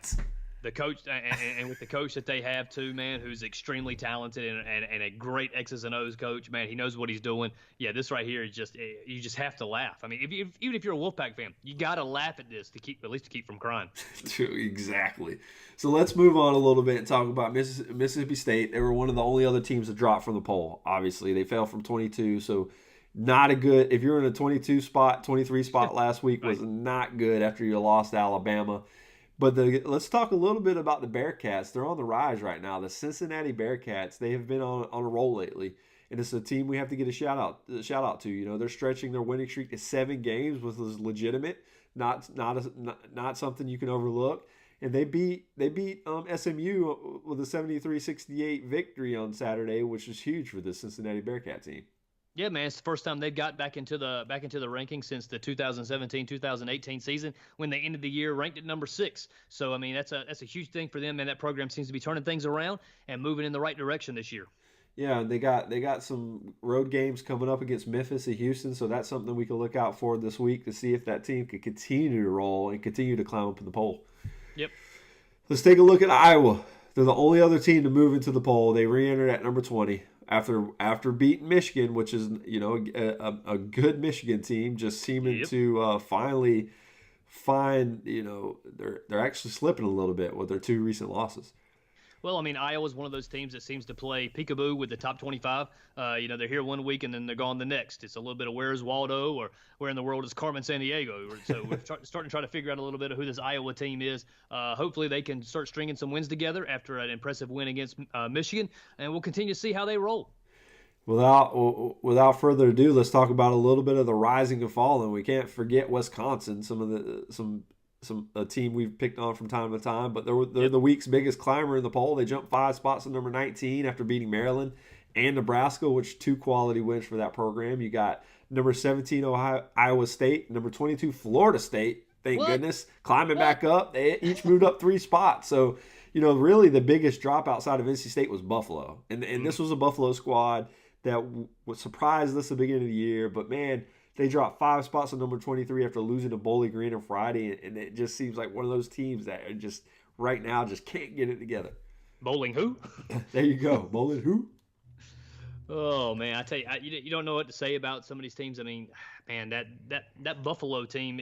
The coach, and with the coach that they have too, man, who's extremely talented and a great X's and O's coach, man, he knows what he's doing. Yeah, this right here is just, you just have to laugh. I mean, even if you're a Wolfpack fan, you got to laugh at this to keep from crying. Exactly. So let's move on a little bit and talk about Mississippi State. They were one of the only other teams to drop from the poll. Obviously, they fell from 22, so not a good. If you're in a 23 spot last week, was not good after you lost to Alabama. But let's talk a little bit about the Bearcats. They're on the rise right now. The Cincinnati Bearcats, they have been on a roll lately. And it's a team we have to get a shout out to. They're stretching their winning streak to 7 games, which is legitimate, not something you can overlook. And they beat SMU with a 73-68 victory on Saturday, which was huge for the Cincinnati Bearcat team. Yeah, man, it's the first time they've got back into the rankings since the 2017-2018 season when they ended the year ranked at number 6. So I mean, that's a huge thing for them, and that program seems to be turning things around and moving in the right direction this year. Yeah, and they got some road games coming up against Memphis and Houston, so that's something we can look out for this week to see if that team can continue to roll and continue to climb up in the poll. Yep. Let's take a look at Iowa. They're the only other team to move into the poll. They re-entered at number 20 after beating Michigan, which is a good Michigan team, just seeming to finally find they're actually slipping a little bit with their 2 recent losses. Well, I mean, Iowa's one of those teams that seems to play peekaboo with the top 25. They're here one week and then they're gone the next. It's a little bit of where's Waldo or where in the world is Carmen Sandiego. So we're starting to try to figure out a little bit of who this Iowa team is. Hopefully they can start stringing some wins together after an impressive win against Michigan, and we'll continue to see how they roll. Without further ado, let's talk about a little bit of the rising and falling. We can't forget Wisconsin, a team we've picked on from time to time, but they're the week's biggest climber in the poll. They jumped 5 spots to number 19 after beating Maryland and Nebraska, which 2 quality wins for that program. You got number 17 Iowa State, number 22 Florida State. Thank goodness, climbing back up. They each moved up 3 spots. So really the biggest drop outside of NC State was Buffalo, and this was a Buffalo squad that surprised us at the beginning of the year, but man. They dropped 5 spots on number 23 after losing to Bowling Green on Friday, and it just seems like one of those teams that are just right now just can't get it together. Bowling who? There you go. Bowling who? Oh man, I tell you, you don't know what to say about some of these teams. I mean, man, that Buffalo team,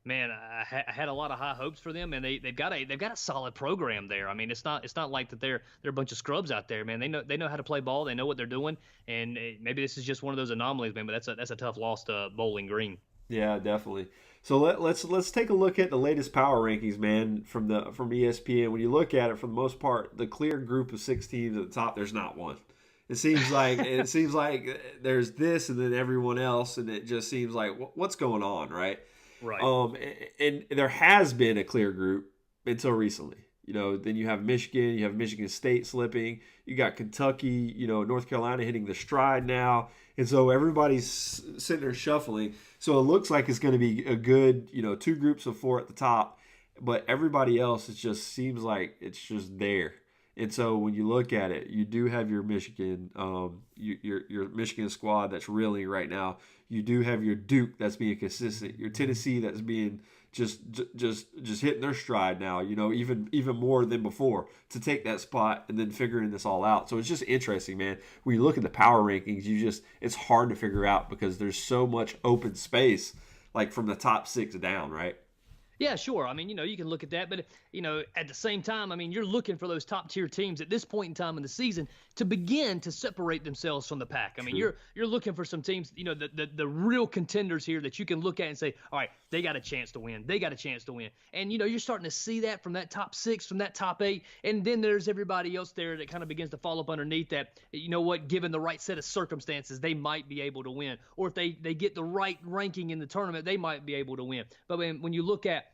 man, I had a lot of high hopes for them, and they've got a solid program there. I mean, it's not like that they're a bunch of scrubs out there, man. They know how to play ball. They know what they're doing, and maybe this is just one of those anomalies, man. But that's a tough loss to Bowling Green. Yeah, definitely. So let's take a look at the latest power rankings, man, from ESPN. When you look at it, for the most part, the clear group of 6 teams at the top, there's not one. It seems like there's this and then everyone else, and it just seems like what's going on, right? Right. And there has been a clear group until recently. Then you have Michigan, you have Michigan State slipping, you got Kentucky, North Carolina hitting the stride now, and so everybody's sitting there shuffling. So it looks like it's going to be a good, 2 groups of 4 at the top, but everybody else, it just seems like it's just there. And so when you look at it, you do have your Michigan, your Michigan squad that's reeling right now. You do have your Duke that's being consistent. Your Tennessee that's being just hitting their stride now. Even more than before to take that spot and then figuring this all out. So it's just interesting, man. When you look at the power rankings, it's hard to figure out because there's so much open space, like from the top 6 down, right? Yeah, sure. I mean, you can look at that, but at the same time, I mean, you're looking for those top tier teams at this point in time in the season to begin to separate themselves from the pack. I mean, you're looking for some teams, the real contenders here that you can look at and say, all right, they got a chance to win. They got a chance to win. And you're starting to see that from that top 6, from that top 8, and then there's everybody else there that kind of begins to fall up underneath that. Given the right set of circumstances, they might be able to win, or if they get the right ranking in the tournament, they might be able to win. But when you look at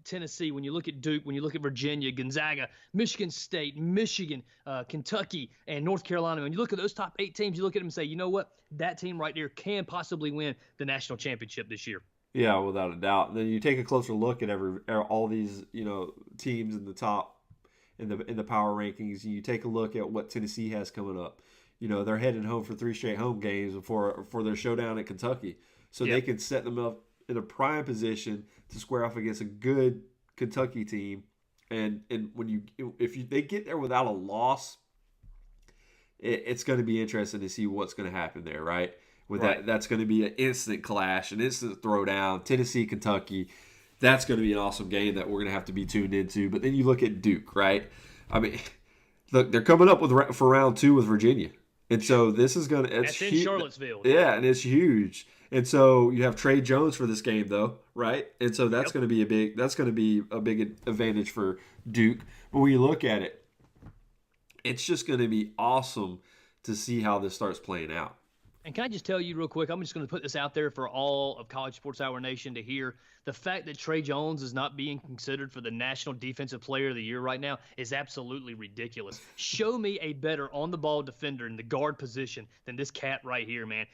Tennessee, when you look at Duke, when you look at Virginia, Gonzaga, Michigan State, Michigan, Kentucky, and North Carolina, when you look at those top 8 teams, you look at them and say, you know what? That team right there can possibly win the national championship this year. Yeah, without a doubt. And then you take a closer look at all these, teams in the top in the power rankings, and you take a look at what Tennessee has coming up. They're heading home for 3 straight home games for their showdown at Kentucky. So They can set them up in a prime position to square off against a good Kentucky team, and if they get there without a loss, it's going to be interesting to see what's going to happen there, right? That's going to be an instant clash, an instant throwdown. Tennessee, Kentucky, that's going to be an awesome game that we're going to have to be tuned into. But then you look at Duke, right? I mean, look, they're coming up for round 2 with Virginia, and so this is going to. That's in Charlottesville. Yeah, and it's huge. And so you have Trey Jones for this game, though, right? And so that's going to be a big advantage for Duke. But when you look at it, it's just going to be awesome to see how this starts playing out. And can I just tell you real quick, I'm just going to put this out there for all of College Sports Hour Nation to hear. The fact that Trey Jones is not being considered for the National Defensive Player of the Year right now is absolutely ridiculous. Show me a better on-the-ball defender in the guard position than this cat right here, man.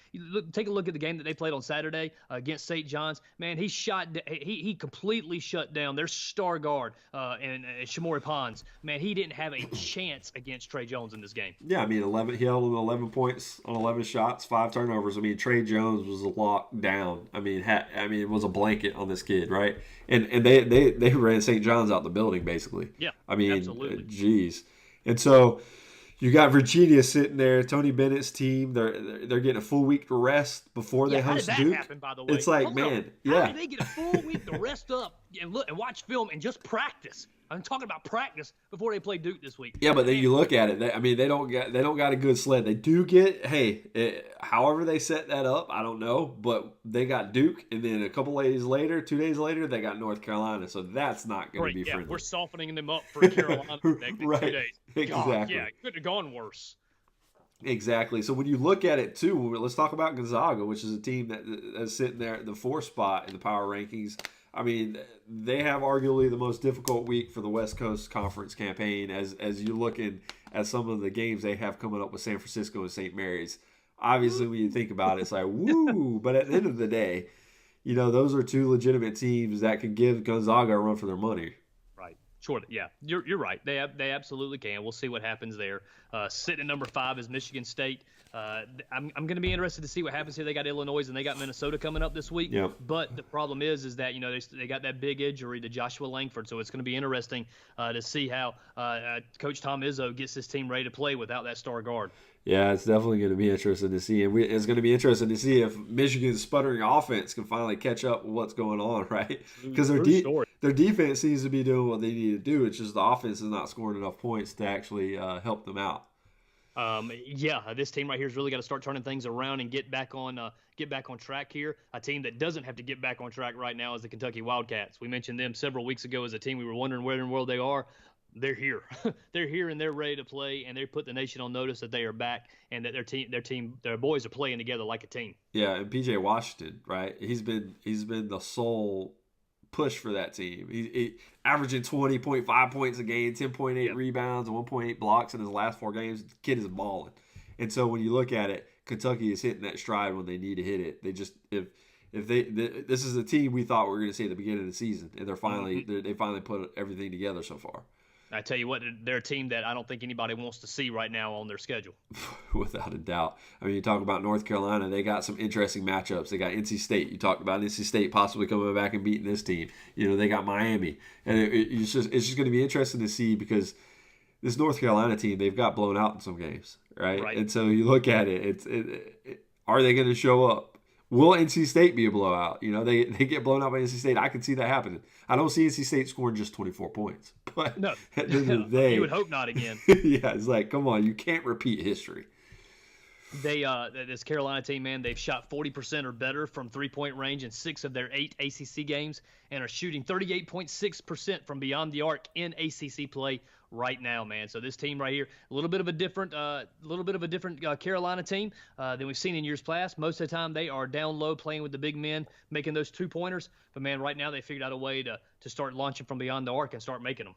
Take a look at the game that they played on Saturday against St. John's. Man, he completely shut down their star guard and Shamori Pons. Man, he didn't have a chance against Trey Jones in this game. Yeah, I mean, he held 11 points on 11 shots, 5 turnovers. I mean, Trey Jones was locked down. I mean, it was a blanket on this kid, right? And they ran St. John's out the building, basically. Yeah, I mean, absolutely. Geez. And so you got Virginia sitting there, Tony Bennett's team. They're getting a full week to rest before they host Duke. How did that happen, by the way? It's like, Hold man, on. yeah. How did they get a full week to rest up and look and watch film and just practice? I'm talking about practice before they play Duke this week. Yeah, but then you look at it. They don't got a good sled. They do get however they set that up, I don't know, but they got Duke, and then a couple days later, 2 days later, they got North Carolina. So that's not going to be friendly. We're softening them up for Carolina for the next right. 2 days. Exactly. God, yeah, it couldn't have gone worse. Exactly. So when you look at it too, let's talk about Gonzaga, which is a team that's sitting there at the 4th spot in the power rankings. I mean, they have arguably the most difficult week for the West Coast Conference campaign as you're looking at some of the games they have coming up with San Francisco and St. Mary's. Obviously, when you think about it, it's like, woo! But at the end of the day, those are 2 legitimate teams that can give Gonzaga a run for their money. Right. Sure. Yeah, you're right. They absolutely can. We'll see what happens there. Sitting at number 5 is Michigan State. I'm going to be interested to see what happens here. They got Illinois and they got Minnesota coming up this week. Yep. But the problem is that they got that big injury to Joshua Langford, so it's going to be interesting to see how Coach Tom Izzo gets his team ready to play without that star guard. Yeah, it's definitely going to be interesting to see. And it's going to be interesting to see if Michigan's sputtering offense can finally catch up with what's going on, right? Because their defense seems to be doing what they need to do. It's just the offense is not scoring enough points to actually help them out. This team right here has really got to start turning things around and get back on track here. A team that doesn't have to get back on track right now is the Kentucky Wildcats. We mentioned them several weeks ago as a team. We were wondering where in the world they are. They're here. They're here and they're ready to play, and they put the nation on notice that they are back and that their boys are playing together like a team. Yeah, and PJ Washington, right? He's been the sole push for that team. He averaging 20.5 points a game, 10.8 rebounds, and 1.8 blocks in his last 4 games. The kid is balling. And so when you look at it, Kentucky is hitting that stride when they need to hit it. They just this is a team we thought we were going to see at the beginning of the season, and they finally put everything together so far. I tell you what, they're a team that I don't think anybody wants to see right now on their schedule. Without a doubt. I mean, you talk about North Carolina, they got some interesting matchups. They got NC State. You talked about NC State possibly coming back and beating this team. They got Miami. And it's just going to be interesting to see because this North Carolina team, they've got blown out in some games, right? And so you look at it, are they going to show up? Will NC State be a blowout? They get blown out by NC State. I can see that happening. I don't see NC State scoring just 24 points. But no, at the end of the day, you would hope not again. Yeah, it's like, come on, you can't repeat history. This Carolina team, man, they've shot 40% or better from 3-point range in 6 of their 8 ACC games and are shooting 38.6% from beyond the arc in ACC play right now, man. So this team right here, a little bit of a different Carolina team than we've seen in years past. Most of the time they are down low playing with the big men, making those 2-pointers. But, man, right now they figured out a way to start launching from beyond the arc and start making them.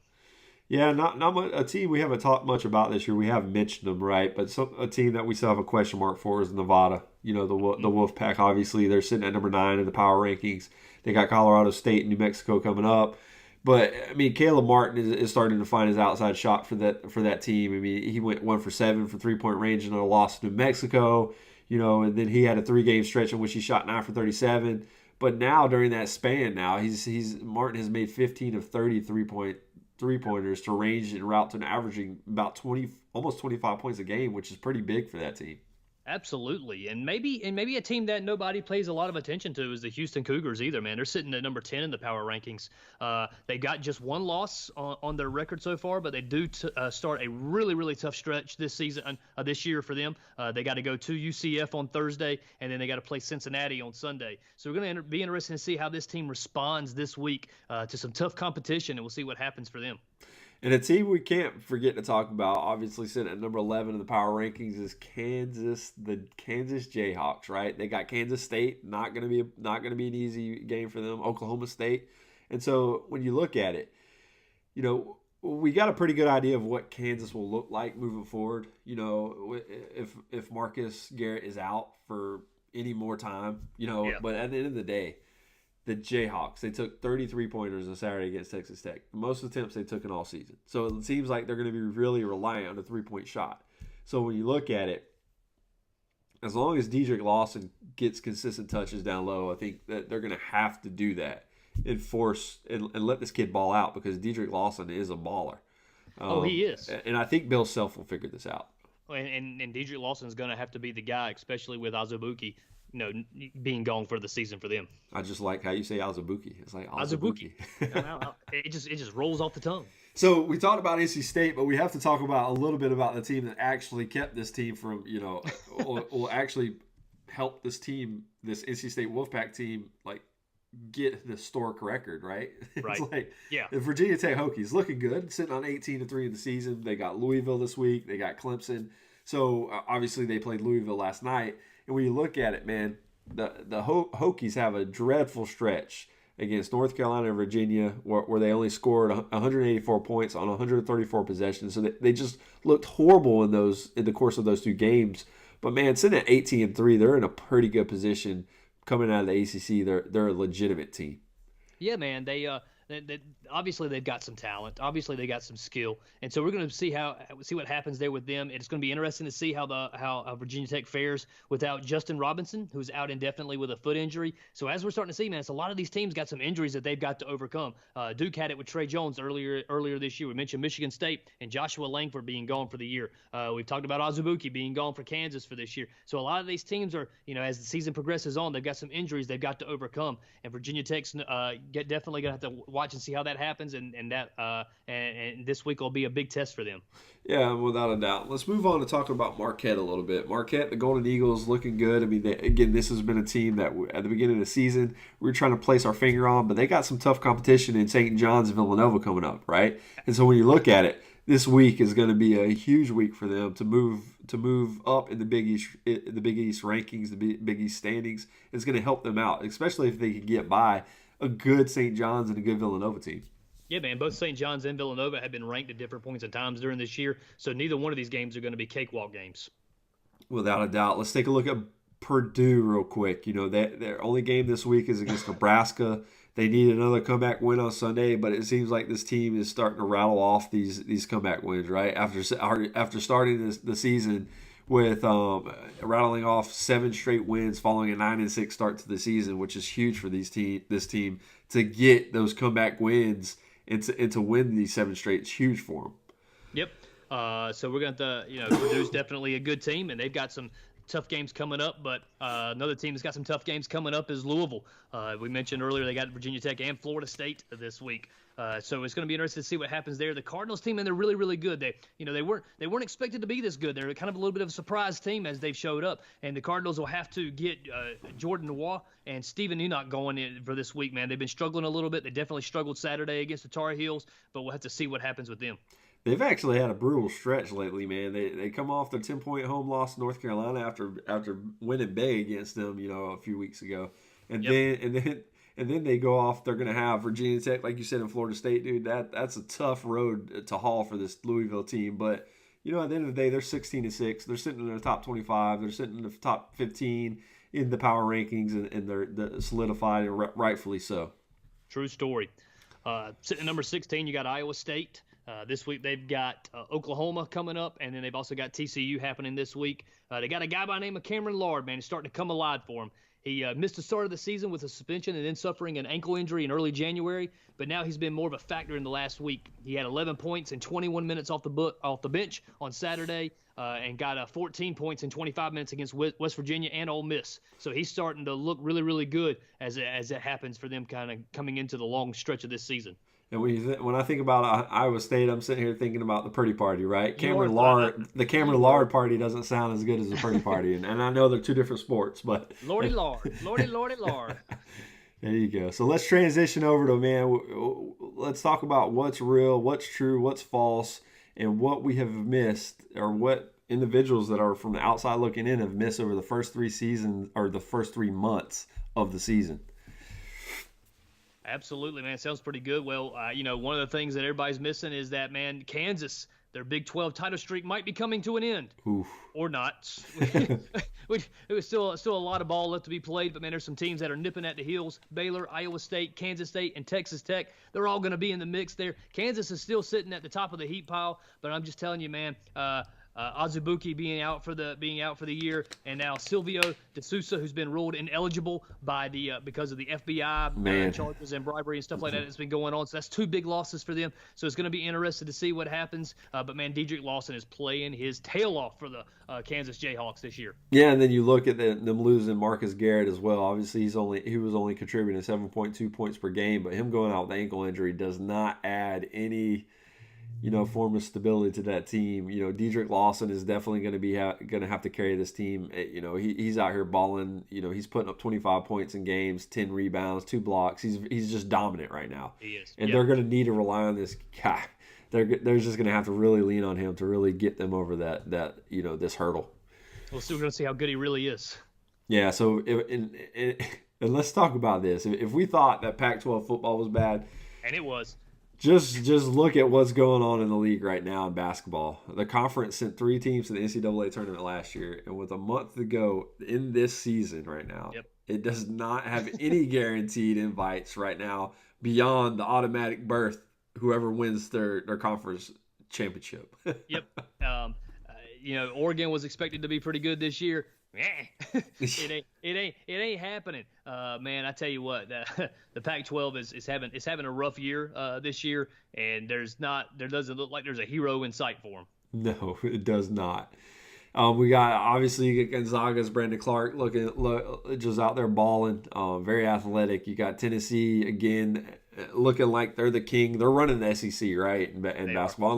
Yeah, not much, a team we haven't talked much about this year. We haven't mentioned them, right? But a team that we still have a question mark for is Nevada. The Wolfpack, obviously, they're sitting at number 9 in the power rankings. They got Colorado State and New Mexico coming up. But, I mean, Caleb Martin is starting to find his outside shot for that team. I mean, he went 1 for 7 from 3-point range in a loss to New Mexico, and then he had a 3-game stretch in which he shot 9 for 37. But now, during that span Martin has made 15 of 30 three-pointers to range and route to an averaging about almost 25 points a game, which is pretty big for that team. Absolutely. And maybe a team that nobody pays a lot of attention to is the Houston Cougars either, man. They're sitting at number 10 in the power rankings. They got just 1 loss on their record so far, but they do start a really, really tough stretch this year for them. They got to go to UCF on Thursday, and then they got to play Cincinnati on Sunday. So we're going to be interested to see how this team responds this week to some tough competition, and we'll see what happens for them. And a team we can't forget to talk about, obviously sitting at number 11 in the power rankings, is the Kansas Jayhawks. Right? They got Kansas State, not gonna be an easy game for them. Oklahoma State, and so when you look at it, we got a pretty good idea of what Kansas will look like moving forward. If Marcus Garrett is out for any more time, Yeah. But at the end of the day, the Jayhawks, they took 33 pointers on Saturday against Texas Tech. Most attempts they took in all season. So it seems like they're going to be really reliant on the 3-point shot. So when you look at it, as long as Dedrick Lawson gets consistent touches down low, I think that they're going to have to do that and force and let this kid ball out, because Dedrick Lawson is a baller. He is. And I think Bill Self will figure this out. And Dedrick Lawson is going to have to be the guy, especially with Azubuike, being gone for the season for them. I just like how you say Azubuike. It's like Azubuike. It just rolls off the tongue. So we talked about NC State, but we have to talk about a little bit about the team that actually kept this team from, will actually help this team, this NC State Wolfpack team, like get the historic record, right? Right. It's like Yeah. the Virginia Tech Hokies looking good, sitting on 18-3 in the season. They got Louisville this week. They got Clemson. So obviously they played Louisville last night. And when you look at it, man, the Hokies have a dreadful stretch against North Carolina and Virginia, where they only scored 184 points on 134 possessions. So they just looked horrible in the course of those two games. But man, sitting at 18-3, they're in a pretty good position coming out of the ACC. They're a legitimate team. Yeah, man. They obviously they've got some talent. Obviously they got some skill, and so we're going to see what happens there with them. It's going to be interesting to see how Virginia Tech fares without Justin Robinson, who's out indefinitely with a foot injury. So as we're starting to see, man, it's a lot of these teams got some injuries that they've got to overcome. Duke had it with Trey Jones earlier this year. We mentioned Michigan State and Joshua Langford being gone for the year. We've talked about Azubuike being gone for Kansas for this year. So a lot of these teams are, as the season progresses on, they've got some injuries they've got to overcome. And Virginia Tech's definitely going to have to watch and see how that happens, and this week will be a big test for them. Yeah, without a doubt. Let's move on to talking about Marquette a little bit. Marquette, the Golden Eagles, looking good. I mean, this has been a team that at the beginning of the season we were trying to place our finger on, but they got some tough competition in St. John's and Villanova coming up, right? And so when you look at it, this week is going to be a huge week for them to move up in the Big East rankings, the Big East standings. It's going to help them out, especially if they can get by a good St. John's and a good Villanova team. Yeah, man, both St. John's and Villanova have been ranked at different points in times during this year, so neither one of these games are going to be cakewalk games. Without a doubt. Let's take a look at Purdue real quick. Their only game this week is against Nebraska. They need another comeback win on Sunday, but it seems like this team is starting to rattle off these comeback wins, right? After starting the season with rattling off 7 straight wins following a 9-6 start to the season, which is huge for this team to get those comeback wins and to win these 7 straight. It's huge for them. Yep. So we're going to, Purdue's definitely a good team, and they've got some tough games coming up, but another team that's got some tough games coming up is Louisville. We mentioned earlier they got Virginia Tech and Florida State this week. So it's going to be interesting to see what happens there. The Cardinals team, and they're really, really good. They weren't expected to be this good. They're kind of a little bit of a surprise team as they've showed up. And the Cardinals will have to get Jordan Noir and Stephen Enoch going in for this week, man. They've been struggling a little bit. They definitely struggled Saturday against the Tar Heels, but we'll have to see what happens with them. They've actually had a brutal stretch lately, man. They come off their 10-point home loss to North Carolina after winning big against them, a few weeks ago, and then they go off. They're going to have Virginia Tech, like you said, in Florida State, dude. That's a tough road to haul for this Louisville team. But at the end of the day, they're 16-6. They're sitting in the top 25. They're sitting in the top 15 in the power rankings, and they're solidified, and rightfully so. True story. Sitting at number 16, you got Iowa State. This week they've got Oklahoma coming up, and then they've also got TCU happening this week. They got a guy by the name of Cameron Lard, man. He's starting to come alive for him. He missed the start of the season with a suspension and then suffering an ankle injury in early January, but now he's been more of a factor in the last week. He had 11 points and 21 minutes off the bench on Saturday, and got 14 points in 25 minutes against West Virginia and Ole Miss. So he's starting to look really, really good as it happens for them kind of coming into the long stretch of this season. And when I think about Iowa State, I'm sitting here thinking about the Purdy Party, right? The Cameron Lard Party doesn't sound as good as the Purdy Party, and I know they're two different sports, but Lordy Lord. There you go. So let's transition over to, man, let's talk about what's real, what's true, what's false, and what we have missed, or what individuals that are from the outside looking in have missed over the first 3 seasons, or the first 3 months of the season. Absolutely, man. Sounds pretty good. Well, one of the things that everybody's missing is that, man, Kansas, their Big 12 title streak might be coming to an end. Oof. Or not. It was still a lot of ball left to be played, but, man, there's some teams that are nipping at the heels. Baylor, Iowa State, Kansas State, and Texas Tech. They're all going to be in the mix there. Kansas is still sitting at the top of the heat pile, but I'm just telling you, man, Azubuike being out for the year, and now Silvio De Sousa, who's been ruled ineligible by because of the FBI charges and bribery and stuff like that that's been going on. So that's 2 big losses for them. So it's going to be interesting to see what happens. But man, Dedrick Lawson is playing his tail off for the Kansas Jayhawks this year. Yeah, and then you look at them losing Marcus Garrett as well. Obviously, he was only contributing 7.2 points per game, but him going out with ankle injury does not add any form of stability to that team. Dedrick Lawson is definitely going to have to carry this team. He's out here balling. He's putting up 25 points in games, 10 rebounds, 2 blocks. He's just dominant right now. He is. And they're going to need to rely on this guy. They're just going to have to really lean on him to really get them over that this hurdle. We're going to see how good he really is. Yeah. So and let's talk about this. If we thought that Pac-12 football was bad, and it was. Just look at what's going on in the league right now in basketball. The conference sent 3 teams to the NCAA tournament last year, and with a month to go in this season right now, It does not have any guaranteed invites right now beyond the automatic berth, whoever wins their conference championship. Yep. Oregon was expected to be pretty good this year. It ain't happening, man. I tell you what, the Pac-12 is having a rough year this year, and there doesn't look like there's a hero in sight for them. No, it does not. We got obviously Gonzaga's Brandon Clark just out there balling, very athletic. You got Tennessee again, looking like they're the king. They're running the SEC, right, in basketball,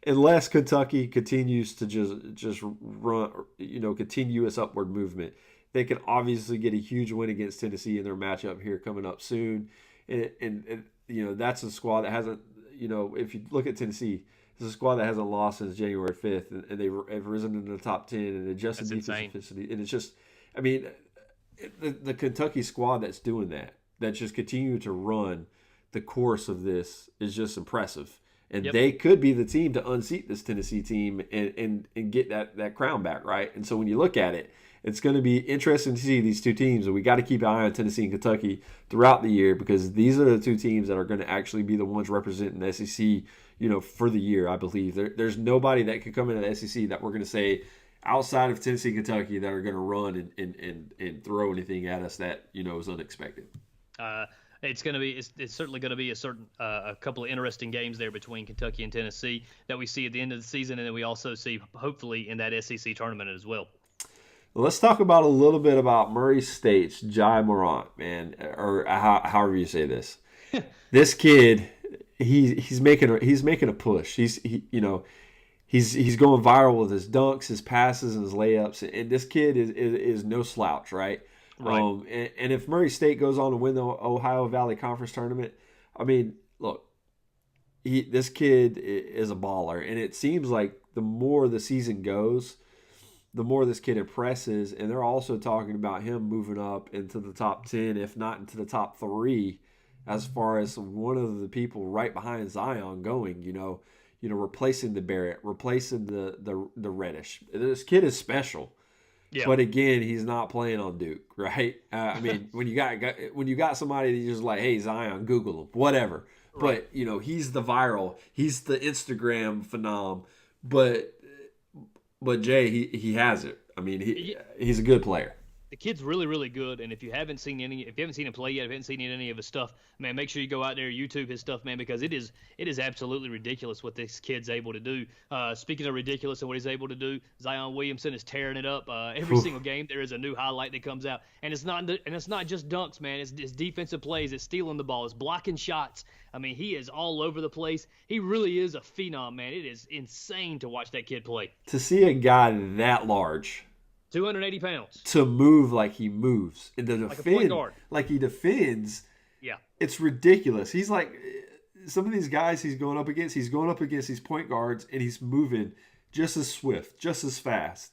unless Kentucky continues to just run, continuous upward movement. They can obviously get a huge win against Tennessee in their matchup here coming up soon. And that's a squad that hasn't, if you look at Tennessee, it's a squad that hasn't lost since January 5th, and they've risen into the top 10 and adjusted defensive efficiency. And it's just, the Kentucky squad that's doing that just continue to run the course of this is just impressive. And they could be the team to unseat this Tennessee team and get that crown back, right? And so when you look at it, it's going to be interesting to see these 2 teams. And we got to keep an eye on Tennessee and Kentucky throughout the year, because these are the 2 teams that are going to actually be the ones representing the SEC, for the year, I believe. There's nobody that could come into the SEC that we're going to say outside of Tennessee and Kentucky that are going to run and throw anything at us that, is unexpected. It's certainly going to be a couple of interesting games there between Kentucky and Tennessee that we see at the end of the season, and then we also see hopefully in that SEC tournament as well. Let's talk about a little bit about Murray State's Jai Morant, man, or however you say this. This kid, he's making a push. He's going viral with his dunks, his passes, and his layups. And this kid is no slouch, right? Right. And if Murray State goes on to win the Ohio Valley Conference tournament, look, this kid is a baller, and it seems like the more the season goes, the more this kid impresses. And they're also talking about him moving up into the top 10, if not into the top 3, as far as one of the people right behind Zion going. Replacing the Barrett, replacing the Reddish. This kid is special. Yeah. But again, he's not playing on Duke, right? When you got somebody that you're just like, hey, Zion, Google him, whatever. Right. But he's the viral, he's the Instagram phenom. But Jay, he has it. He's a good player. The kid's really, really good, and if you haven't seen him play yet, if you haven't seen any of his stuff, man, make sure you go out there, YouTube his stuff, man, because it is absolutely ridiculous what this kid's able to do. Speaking of ridiculous and what he's able to do, Zion Williamson is tearing it up. Every single game there is a new highlight that comes out, and it's not just dunks, man. It's defensive plays. It's stealing the ball. It's blocking shots. He is all over the place. He really is a phenom, man. It is insane to watch that kid play. To see a guy that large 280 pounds. To move like he moves and to Like a point defend guard. like he defends. Yeah. It's ridiculous. He's like some of these guys he's going up against these point guards, and he's moving just as swift, just as fast,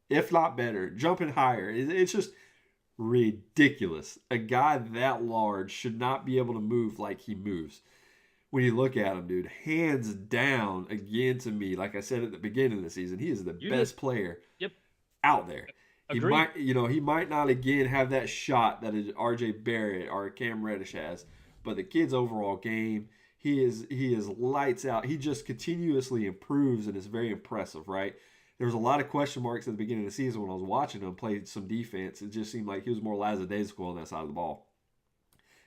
if not better, jumping higher. It's just ridiculous. A guy that large should not be able to move like he moves. When you look at him, dude, hands down, again, to me, like I said at the beginning of the season, he is the best player out there. Agreed. He might not again have that shot that R.J. Barrett or Cam Reddish has, but the kid's overall game, he is lights out. He just continuously improves and is very impressive, right? There was a lot of question marks at the beginning of the season when I was watching him play some defense. It just seemed like he was more lackadaisical on that side of the ball.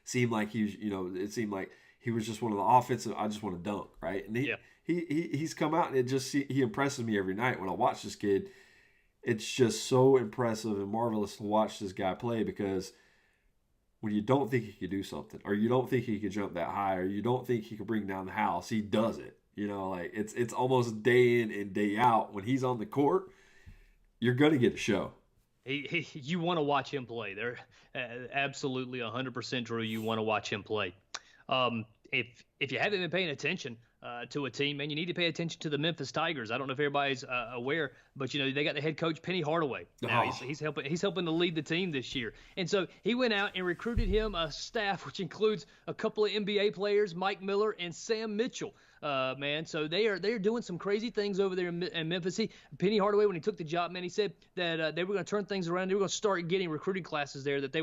It seemed like he was just one of the offensive. I just want to dunk, right? And he's come out, and he impresses me every night when I watch this kid. It's just so impressive and marvelous to watch this guy play, because when you don't think he could do something, or you don't think he could jump that high, or you don't think he could bring down the house, he does it. Like it's almost day in and day out. When he's on the court, you're gonna get a show. You want to watch him play. They're absolutely 100% Drew. You want to watch him play. If you haven't been paying attention to a team, man, you need to pay attention to the Memphis Tigers. I don't know if everybody's aware, but they got the head coach Penny Hardaway. Now he's helping to lead the team this year, and so he went out and recruited him a staff which includes a couple of NBA players, Mike Miller and Sam Mitchell. Man, so they are doing some crazy things over there in Memphis. Penny Hardaway, when he took the job, man, he said that they were going to turn things around. They were going to start getting recruiting classes there that they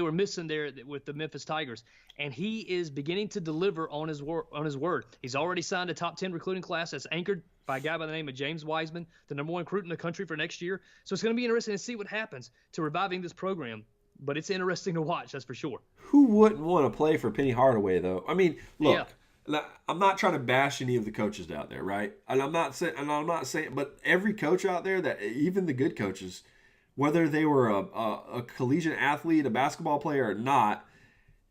were missing there with the Memphis Tigers, and he is beginning to deliver on his word. He's already signed a top 10 recruiting class that's anchored by a guy by the name of James Wiseman, the number 1 recruit in the country for next year. So it's going to be interesting to see what happens to reviving this program. But it's interesting to watch, that's for sure. Who wouldn't want to play for Penny Hardaway, though? I mean, look. Yeah. I'm not trying to bash any of the coaches out there, right? And I'm not saying, but every coach out there, that even the good coaches, whether they were a collegiate athlete, a basketball player or not,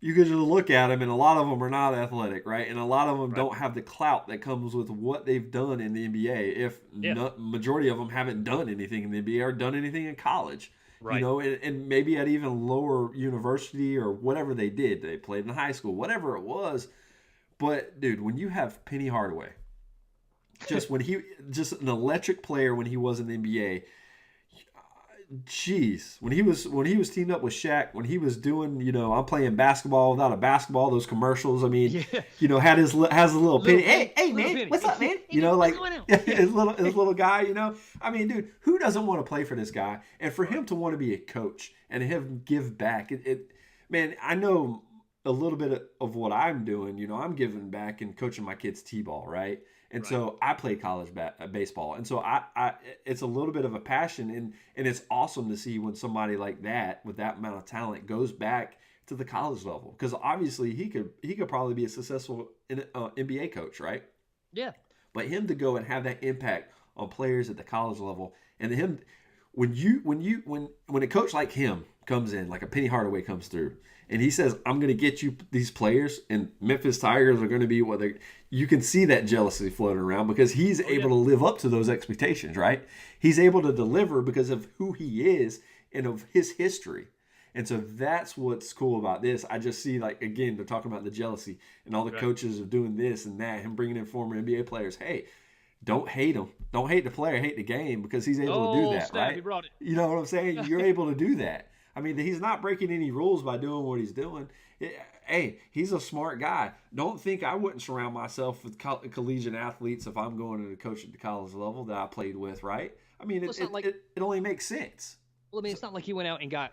you could just look at them, and a lot of them are not athletic, right? And a lot of them don't have the clout that comes with what they've done in the NBA. Majority of them haven't done anything in the NBA or done anything in college. Right. And maybe at even lower university or whatever they did. They played in high school, whatever it was. But dude, when you have Penny Hardaway, just an electric player when he was in the NBA, jeez, when he was teamed up with Shaq, when he was doing, I'm playing basketball without a basketball, those commercials. I mean, has a little Penny. Hey man, Penny. What's up, man? His little guy. I mean, dude, who doesn't want to play for this guy? And for him to want to be a coach and him give back, man, I know a little bit of what I'm doing, I'm giving back and coaching my kids t-ball, right? And so I play college baseball, and so I it's a little bit of a passion, and it's awesome to see when somebody like that with that amount of talent goes back to the college level, because obviously he could probably be a successful NBA coach, right? Yeah. But him to go and have that impact on players at the college level, and him when a coach like him comes in, like a Penny Hardaway comes through, and he says, I'm going to get you these players, and Memphis Tigers are going to be you can see that jealousy floating around, because he's able to live up to those expectations, right? He's able to deliver because of who he is and of his history. And so that's what's cool about this. I just see, again, they're talking about the jealousy and all the coaches are doing this and that, him bringing in former NBA players. Hey, don't hate him. Don't hate the player, hate the game, because he's able to do that, right? He brought it. You know what I'm saying? You're able to do that. I mean, he's not breaking any rules by doing what he's doing. Hey, he's a smart guy. Don't think I wouldn't surround myself with collegiate athletes if I'm going to coach at the college level that I played with, right? I mean, it only makes sense. Well, I mean, it's not like he went out and got,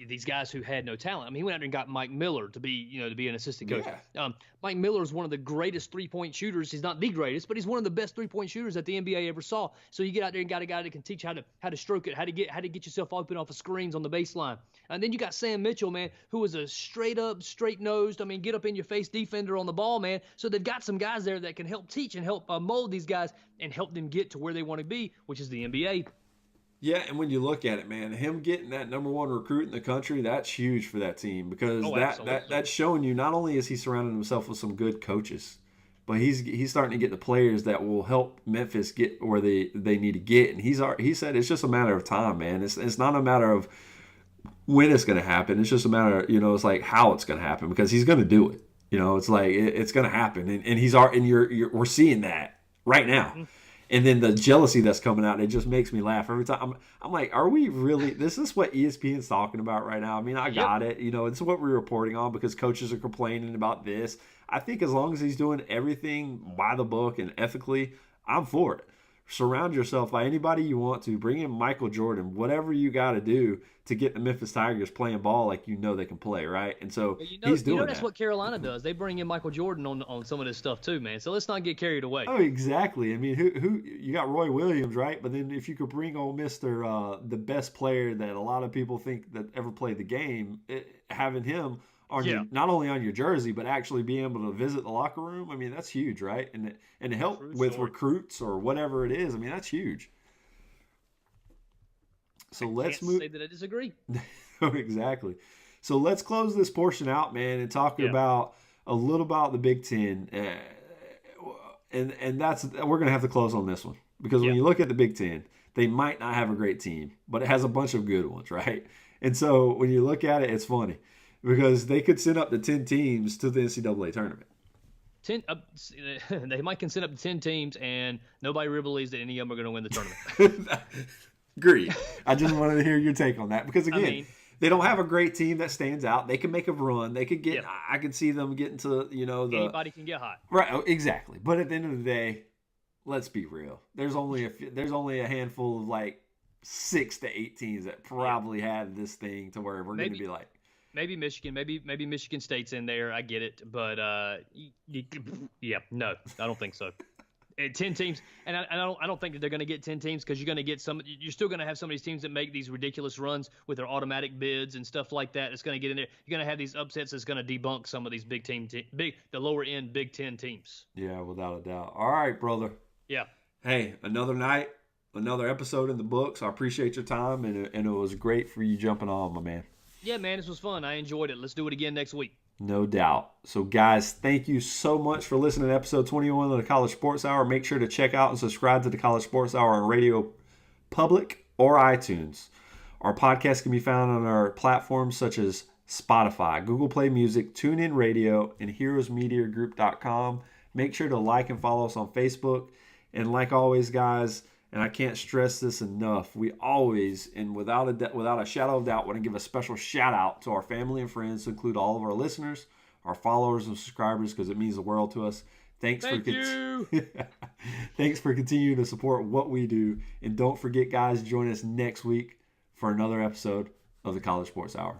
these guys who had no talent. I mean, he went out and got Mike Miller to be an assistant coach. Yeah. Mike Miller is one of the greatest three-point shooters. He's not the greatest, but he's one of the best three-point shooters that the NBA ever saw. So you get out there and got a guy that can teach how to stroke it, how to get yourself open off of screens on the baseline. And then you got Sam Mitchell, man, who is a straight-nosed, get up in your face defender on the ball, man. So they've got some guys there that can help teach and help mold these guys and help them get to where they want to be, which is the NBA. Yeah, and when you look at it, man, him getting that number 1 recruit in the country, that's huge for that team, because that's showing you not only is he surrounding himself with some good coaches, but he's starting to get the players that will help Memphis get where they need to get. And he said it's just a matter of time, man. It's not a matter of when it's going to happen. It's just a matter, it's like how it's going to happen, because he's going to do it. It's like it's going to happen, and we're seeing that right now. Mm-hmm. And then the jealousy that's coming out, it just makes me laugh every time. I'm like, are we really? This is what ESPN's talking about right now. I mean, I got it. It's what we're reporting on because coaches are complaining about this. I think as long as he's doing everything by the book and ethically, I'm for it. Surround yourself by anybody you want to. Bring in Michael Jordan, whatever you got to do to get the Memphis Tigers playing ball like they can play, right? And so he's doing that's what Carolina does. They bring in Michael Jordan on some of this stuff too, man. So let's not get carried away. Oh, exactly. I mean, who you got Roy Williams, right? But then if you could bring on the best player that a lot of people think that ever played the game, having him on not only on your jersey, but actually being able to visit the locker room. I mean, that's huge, right? And help with recruits or whatever it is. I mean, that's huge. So let's move. Say that I disagree. Exactly. So let's close this portion out, man, and talk about a little about the Big Ten. And that's we're gonna have to close on this one because when you look at the Big Ten, they might not have a great team, but it has a bunch of good ones, right? And so when you look at it, it's funny. Because they could send up to 10 teams to the NCAA tournament. They might can send up to 10 teams, and nobody really believes that any of them are going to win the tournament. Agreed. I just wanted to hear your take on that. Because, again, they don't have a great team that stands out. They can make a run. They could get – I could see them getting to, anybody can get hot. Right, exactly. But at the end of the day, let's be real. There's only a handful of, 6 to 8 teams that probably have this thing to where we're going to be like – Maybe Michigan, maybe Michigan State's in there. I get it, but no, I don't think so. 10 teams, and I don't think that they're going to get 10 teams because you're going to get some. You're still going to have some of these teams that make these ridiculous runs with their automatic bids and stuff like that. It's going to get in there. You're going to have these upsets that's going to debunk some of these the lower end Big Ten teams. Yeah, without a doubt. All right, brother. Yeah. Hey, another night, another episode in the books. I appreciate your time, and it was great for you jumping on, my man. Yeah, man, this was fun. I enjoyed it. Let's do it again next week. No doubt. So, guys, thank you so much for listening to episode 21 of the College Sports Hour. Make sure to check out and subscribe to the College Sports Hour on Radio Public or iTunes. Our podcast can be found on our platforms such as Spotify, Google Play Music, TuneIn Radio, and heroesmediagroup.com. Make sure to like and follow us on Facebook. And like always, guys, and I can't stress this enough, we always, and without a shadow of doubt, want to give a special shout out to our family and friends, to include all of our listeners, our followers and subscribers, because it means the world to us. Thanks for continuing to support what we do. And don't forget, guys, join us next week for another episode of the College Sports Hour.